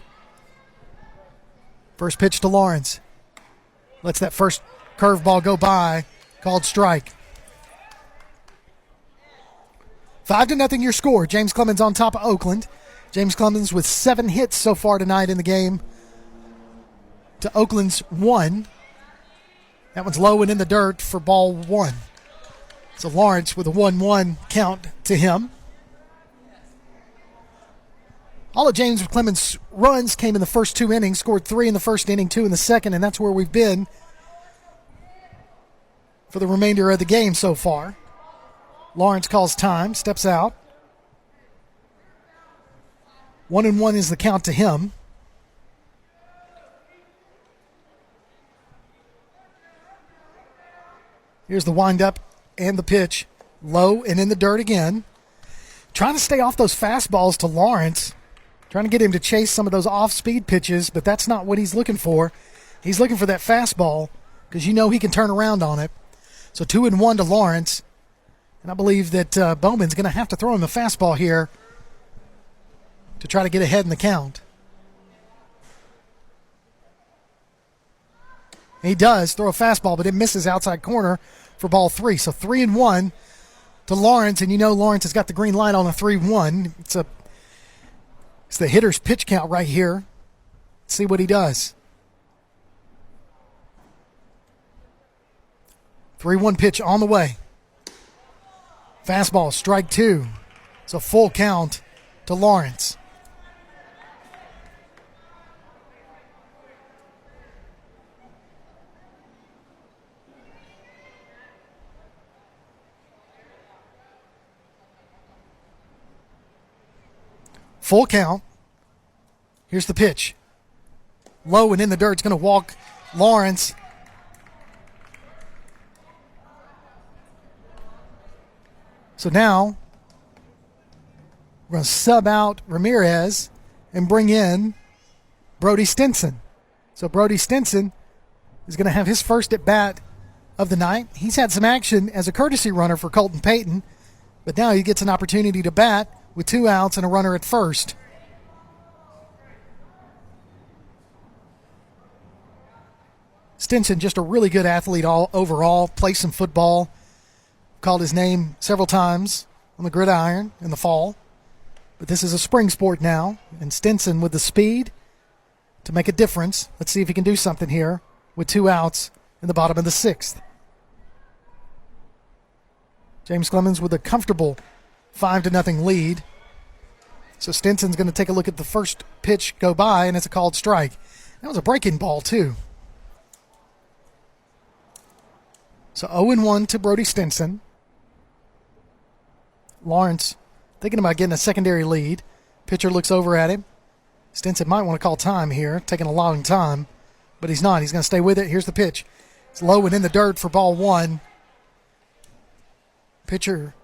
First pitch to Lawrence. Lets that first curveball go by, called strike. 5-0 your score. James Clemens on top of Oakland. James Clemens with 7 hits so far tonight in the game to Oakland's 1. That one's low and in the dirt for ball 1. So Lawrence with a 1-1 count to him. All of James Clemens' runs came in the first 2 innings, scored 3 in the first inning, 2 in the second, and that's where we've been for the remainder of the game so far. Lawrence calls time, steps out. 1-1 is the count to him. Here's the windup and the pitch. Low and in the dirt again. Trying to stay off those fastballs to Lawrence. Trying to get him to chase some of those off-speed pitches, but that's not what he's looking for. He's looking for that fastball because you know he can turn around on it. So 2-1 to Lawrence. And I believe that Bowman's going to have to throw him a fastball here to try to get ahead in the count. He does throw a fastball, but it misses outside corner for ball 3. So 3-1 to Lawrence, and you know Lawrence has got the green light on a 3-1. It's the hitter's pitch count right here. Let's see what he does. 3-1 pitch on the way. Fastball, strike 2. It's a full count to Lawrence. Full count. Here's the pitch. Low and in the dirt. It's going to walk Lawrence. So now we're going to sub out Ramirez and bring in Brody Stinson. So Brody Stinson is going to have his first at bat of the night. He's had some action as a courtesy runner for Colton Payton, but now he gets an opportunity to bat with 2 outs and a runner at first. Stinson, just a really good athlete overall, plays some football. Called his name several times on the gridiron in the fall. But this is a spring sport now, and Stinson with the speed to make a difference. Let's see if he can do something here with 2 outs in the bottom of the 6th. James Clemens with a comfortable 5-0 lead. So Stinson's going to take a look at the first pitch go by, and it's a called strike. That was a breaking ball, too. So 0-1 to Brody Stinson. Lawrence thinking about getting a secondary lead. Pitcher looks over at him. Stinson might want to call time here, taking a long time, but he's not. He's going to stay with it. Here's the pitch. It's low and in the dirt for ball 1. Pitcher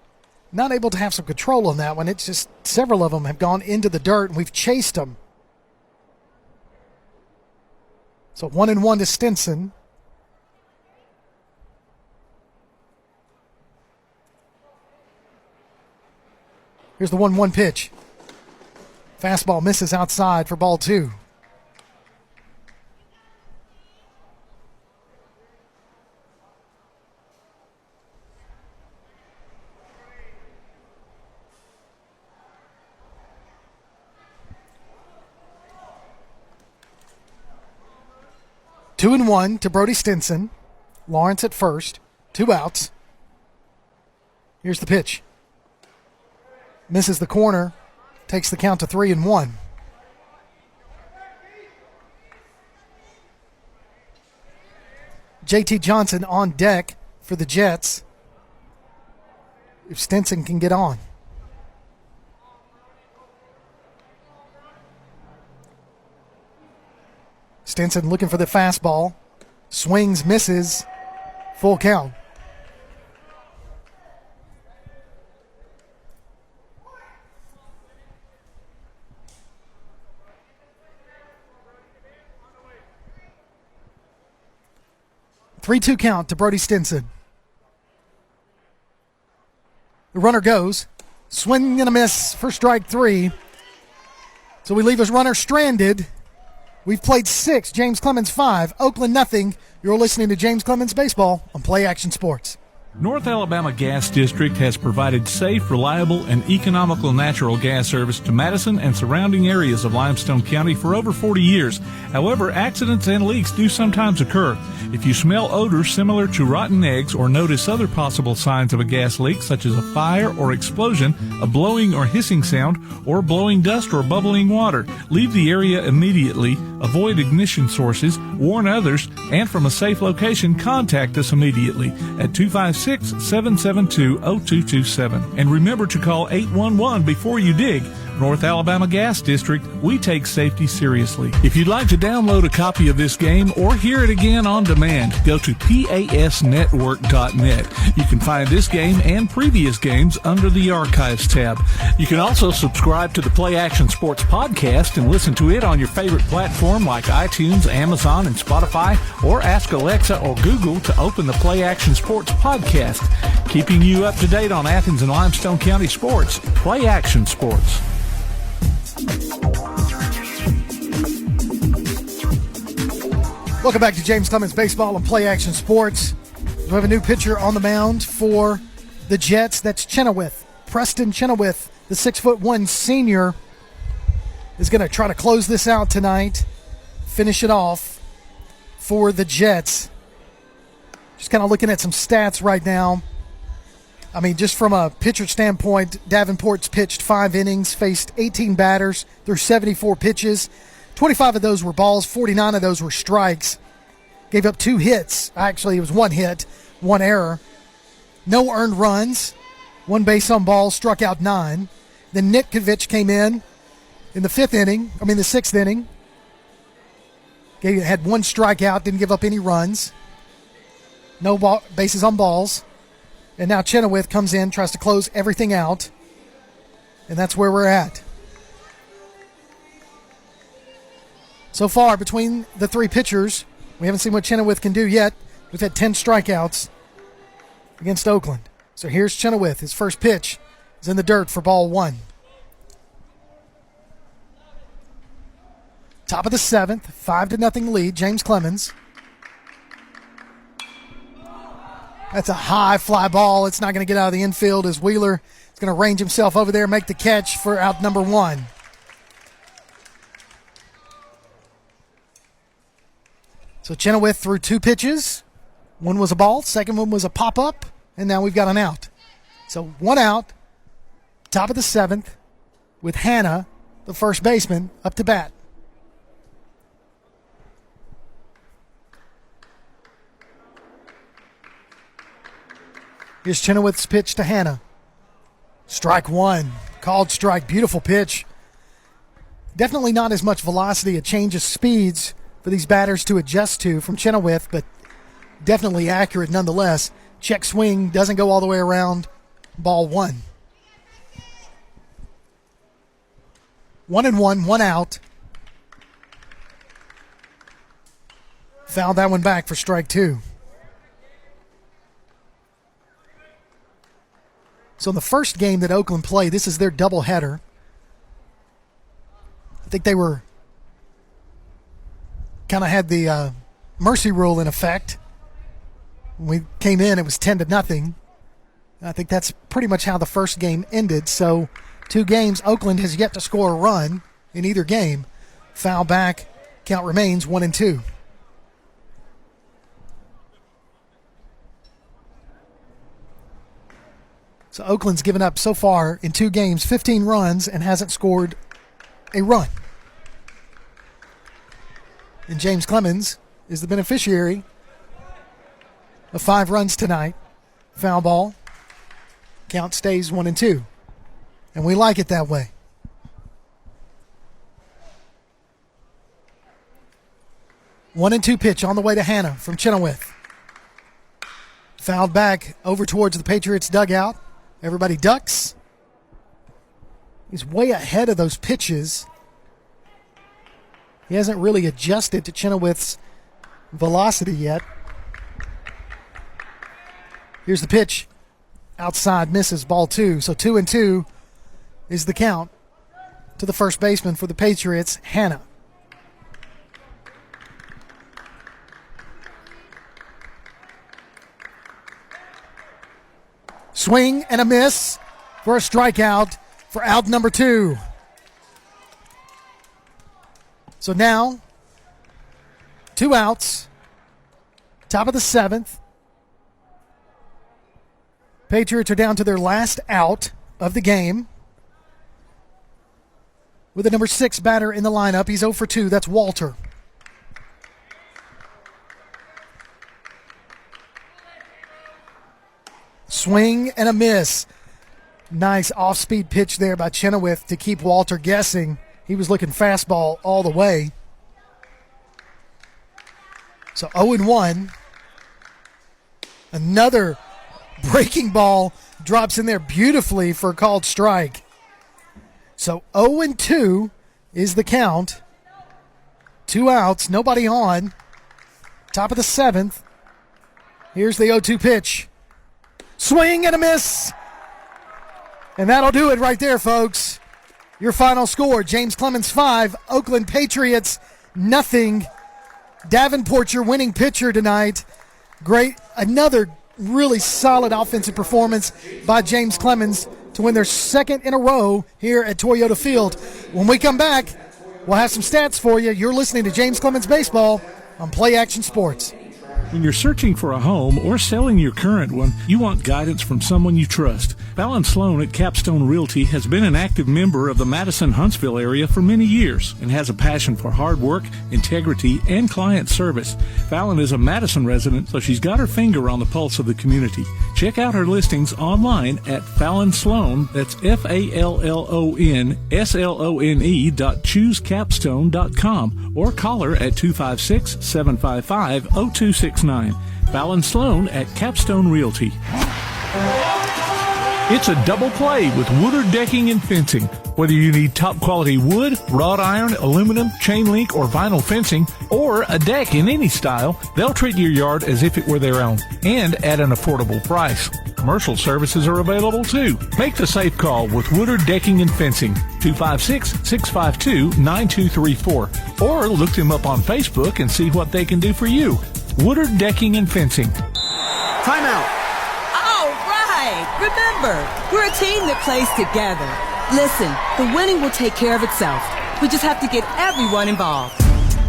not able to have some control on that one. It's just several of them have gone into the dirt, and we've chased them. So 1-1 to Stinson. Here's the 1-1 pitch. Fastball misses outside for ball 2. Two and 1 to Brody Stinson. Lawrence at first. 2 outs. Here's the pitch. Misses the corner. Takes the count to 3-1. JT Johnson on deck for the Jets. If Stinson can get on. Stinson looking for the fastball. Swings, misses. Full count. Three-two count to Brody Stinson. The runner goes. Swing and a miss for strike 3. So we leave his runner stranded. We've played 6, James Clemens 5, Oakland nothing. You're listening to James Clemens Baseball on Play Action Sports. North Alabama Gas District has provided safe, reliable, and economical natural gas service to Madison and surrounding areas of Limestone County for over 40 years. However, accidents and leaks do sometimes occur. If you smell odors similar to rotten eggs or notice other possible signs of a gas leak, such as a fire or explosion, a blowing or hissing sound, or blowing dust or bubbling water, leave the area immediately, avoid ignition sources, warn others, and from a safe location, contact us immediately at 256-772-0227. And remember to call 811 before you dig. North Alabama Gas District, we take safety seriously. If you'd like to download a copy of this game or hear it again on demand, go to pasnetwork.net. You can find this game and previous games under the Archives tab. You can also subscribe to the Play Action Sports podcast and listen to it on your favorite platform like iTunes, Amazon, and Spotify, or ask Alexa or Google to open the Play Action Sports podcast. Keeping you up to date on Athens and Limestone County sports, Play Action Sports. Welcome back to James Clemens Baseball and Play Action Sports. We have a new pitcher on the mound for the Jets. That's Chenoweth. Preston Chenoweth, the 6'1" senior, is going to try to close this out tonight, finish it off for the Jets. Just kind of looking at some stats right now. I mean, just from a pitcher standpoint, Davenport's pitched 5 innings, faced 18 batters through 74 pitches. 25 of those were balls, 49 of those were strikes. Gave up 2 hits. Actually, it was 1 hit, 1 error. No earned runs, 1 base on balls, struck out 9. Then Nick Kovich came in the 6th inning. Had 1 strikeout, didn't give up any runs. No bases on balls. And now Chenoweth comes in, tries to close everything out. And that's where we're at. So far, between the 3 pitchers, we haven't seen what Chenoweth can do yet. We've had 10 strikeouts against Oakland. So here's Chenoweth. His first pitch is in the dirt for ball 1. Top of the 7th, 5-0 lead, James Clemens. That's a high fly ball. It's not going to get out of the infield as Wheeler is going to range himself over there, make the catch for out number 1. So Chenoweth threw 2 pitches. 1 was a ball, second one was a pop-up, and now we've got an out. So 1 out, top of the 7th, with Hannah, the first baseman, up to bat. Here's Chenoweth's pitch to Hannah. Strike 1, called strike, beautiful pitch. Definitely not as much velocity, a change of speeds for these batters to adjust to from Chenoweth, but definitely accurate nonetheless. Check swing, doesn't go all the way around. Ball 1. 1-1, 1 out. Fouled that one back for strike 2. So in the first game that Oakland played, this is their doubleheader. I think they were kind of had the mercy rule in effect. When we came in, it was 10-0. I think that's pretty much how the first game ended. So 2 games, Oakland has yet to score a run in either game. Foul back, count remains 1-2. So Oakland's given up so far in 2 games 15 runs and hasn't scored a run. And James Clemens is the beneficiary of 5 runs tonight. Foul ball. Count stays 1-2. And we like it that way. One and 2 pitch on the way to Hannah from Chenoweth. Fouled back over towards the Patriots dugout. Everybody ducks. He's way ahead of those pitches. He hasn't really adjusted to Chenoweth's velocity yet. Here's the pitch. Outside, misses, ball 2. So 2-2 is the count to the first baseman for the Patriots, Hannah. Swing and a miss for a strikeout for out number 2. So now, 2 outs, top of the 7th. Patriots are down to their last out of the game with the number 6 batter in the lineup. He's 0 for 2. That's Walter. Swing and a miss. Nice off-speed pitch there by Chenoweth to keep Walter guessing. He was looking fastball all the way. So 0-1. Another breaking ball drops in there beautifully for a called strike. So 0-2 is the count. 2 outs, nobody on. Top of the 7th. Here's the 0-2 pitch. Swing and a miss. And that'll do it right there, folks. Your final score, James Clemens 5, Oakland Patriots nothing. Davenport, your winning pitcher tonight. Great. Another really solid offensive performance by James Clemens to win their second in a row here at Toyota Field. When we come back, we'll have some stats for you. You're listening to James Clemens Baseball on Play Action Sports. When you're searching for a home or selling your current one, you want guidance from someone you trust. Fallon Sloan at Capstone Realty has been an active member of the Madison-Huntsville area for many years and has a passion for hard work, integrity, and client service. Fallon is a Madison resident, so she's got her finger on the pulse of the community. Check out her listings online at Fallon Sloan, that's FALLONSLONE.choosecapstone.com, or call her at 256-755-0269. Fallon Sloan at Capstone Realty. It's a double play with Woodard Decking and Fencing. Whether you need top quality wood, wrought iron, aluminum, chain link, or vinyl fencing, or a deck in any style, they'll treat your yard as if it were their own and at an affordable price. Commercial services are available too. Make the safe call with Woodard Decking and Fencing, 256-652-9234, or look them up on Facebook and see what they can do for you. Woodard Decking and Fencing. Timeout. All right. Remember, we're a team that plays together. Listen, the winning will take care of itself. We just have to get everyone involved.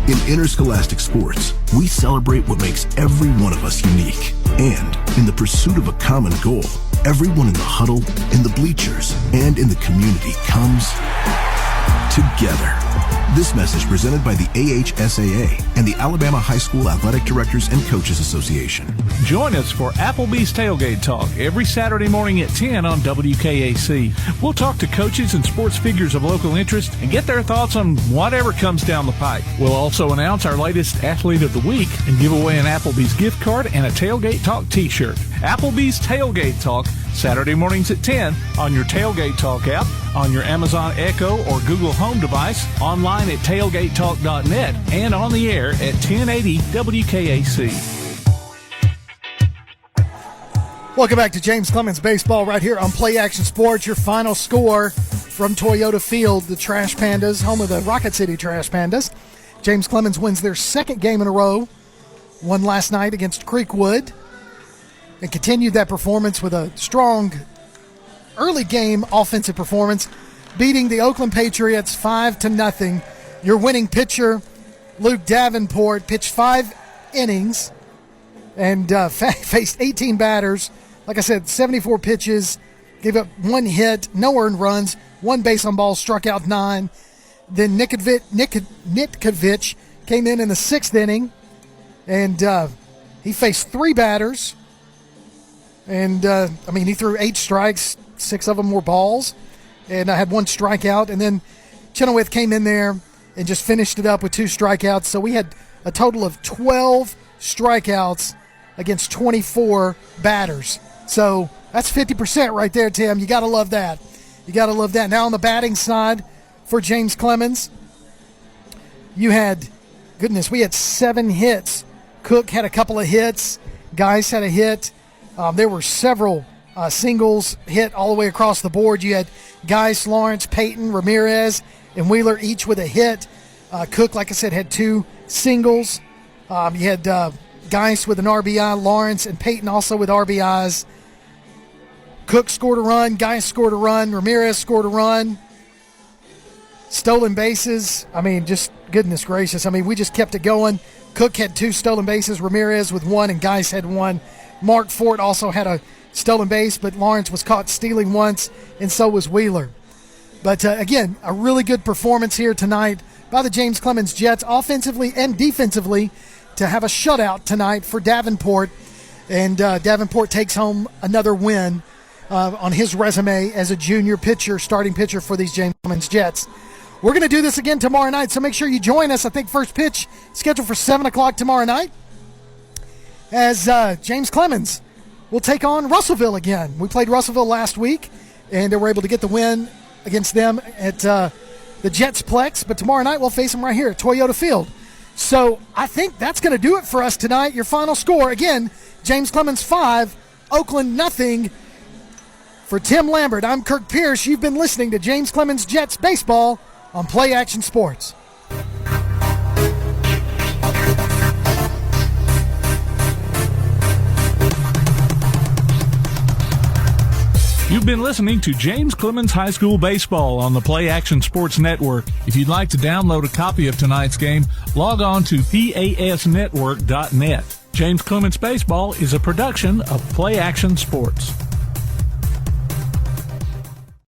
In interscholastic sports, we celebrate what makes every one of us unique. And in the pursuit of a common goal, everyone in the huddle, in the bleachers, and in the community comes together. This message presented by the AHSAA and the Alabama High School Athletic Directors and Coaches Association. Join us for Applebee's Tailgate Talk every Saturday morning at 10 on WKAC. We'll talk to coaches and sports figures of local interest and get their thoughts on whatever comes down the pike. We'll also announce our latest Athlete of the Week and give away an Applebee's gift card and a Tailgate Talk t-shirt. Applebee's Tailgate Talk, Saturday mornings at 10 on your Tailgate Talk app, on your Amazon Echo or Google Home device, online at tailgatetalk.net, and on the air at 1080 WKAC. Welcome back to James Clemens Baseball right here on Play Action Sports. Your final score from Toyota Field, the Trash Pandas, home of the Rocket City Trash Pandas. James Clemens wins their second game in a row, won last night against Creekwood, and continued that performance with a strong early game offensive performance, beating the Oakland Patriots 5-0. Your winning pitcher, Luke Davenport, pitched 5 innings and faced 18 batters. Like I said, 74 pitches, gave up 1 hit, no earned runs, 1 base on balls, struck out 9. Then Nitkovich came in the 6th inning, and he faced 3 batters. And, he threw 8 strikes, 6 of them were balls, and I had 1 strikeout. And then Chenoweth came in there and just finished it up with 2 strikeouts. So we had a total of 12 strikeouts against 24 batters. So that's 50% right there, Tim. You got to love that. You got to love that. Now on the batting side for James Clemens, we had 7 hits. Cook had a couple of hits. Geis had a hit. There were several singles hit all the way across the board. You had Geis, Lawrence, Payton, Ramirez, and Wheeler each with a hit. Cook, like I said, had 2 singles. You had Geis with an RBI, Lawrence and Payton also with RBIs. Cook scored a run, Geis scored a run, Ramirez scored a run. Stolen bases, just goodness gracious. We just kept it going. Cook had 2 stolen bases, Ramirez with 1, and Geis had 1. Mark Fort also had a stolen base, but Lawrence was caught stealing once, and so was Wheeler. But again, a really good performance here tonight by the James Clemens Jets, offensively and defensively, to have a shutout tonight for Davenport. And Davenport takes home another win on his resume as a junior pitcher, starting pitcher for these James Clemens Jets. We're going to do this again tomorrow night, so make sure you join us. I think first pitch scheduled for 7 o'clock tomorrow night, as James Clemens will take on Russellville again. We played Russellville last week, and they were able to get the win against them at the Jets Plex. But tomorrow night we'll face them right here at Toyota Field. So I think that's going to do it for us tonight. Your final score, again, James Clemens 5, Oakland 0. For Tim Lambert, I'm Kirk Pierce. You've been listening to James Clemens Jets Baseball on Play Action Sports. You've been listening to James Clemens High School Baseball on the Play Action Sports Network. If you'd like to download a copy of tonight's game, log on to pasnetwork.net. James Clemens Baseball is a production of Play Action Sports.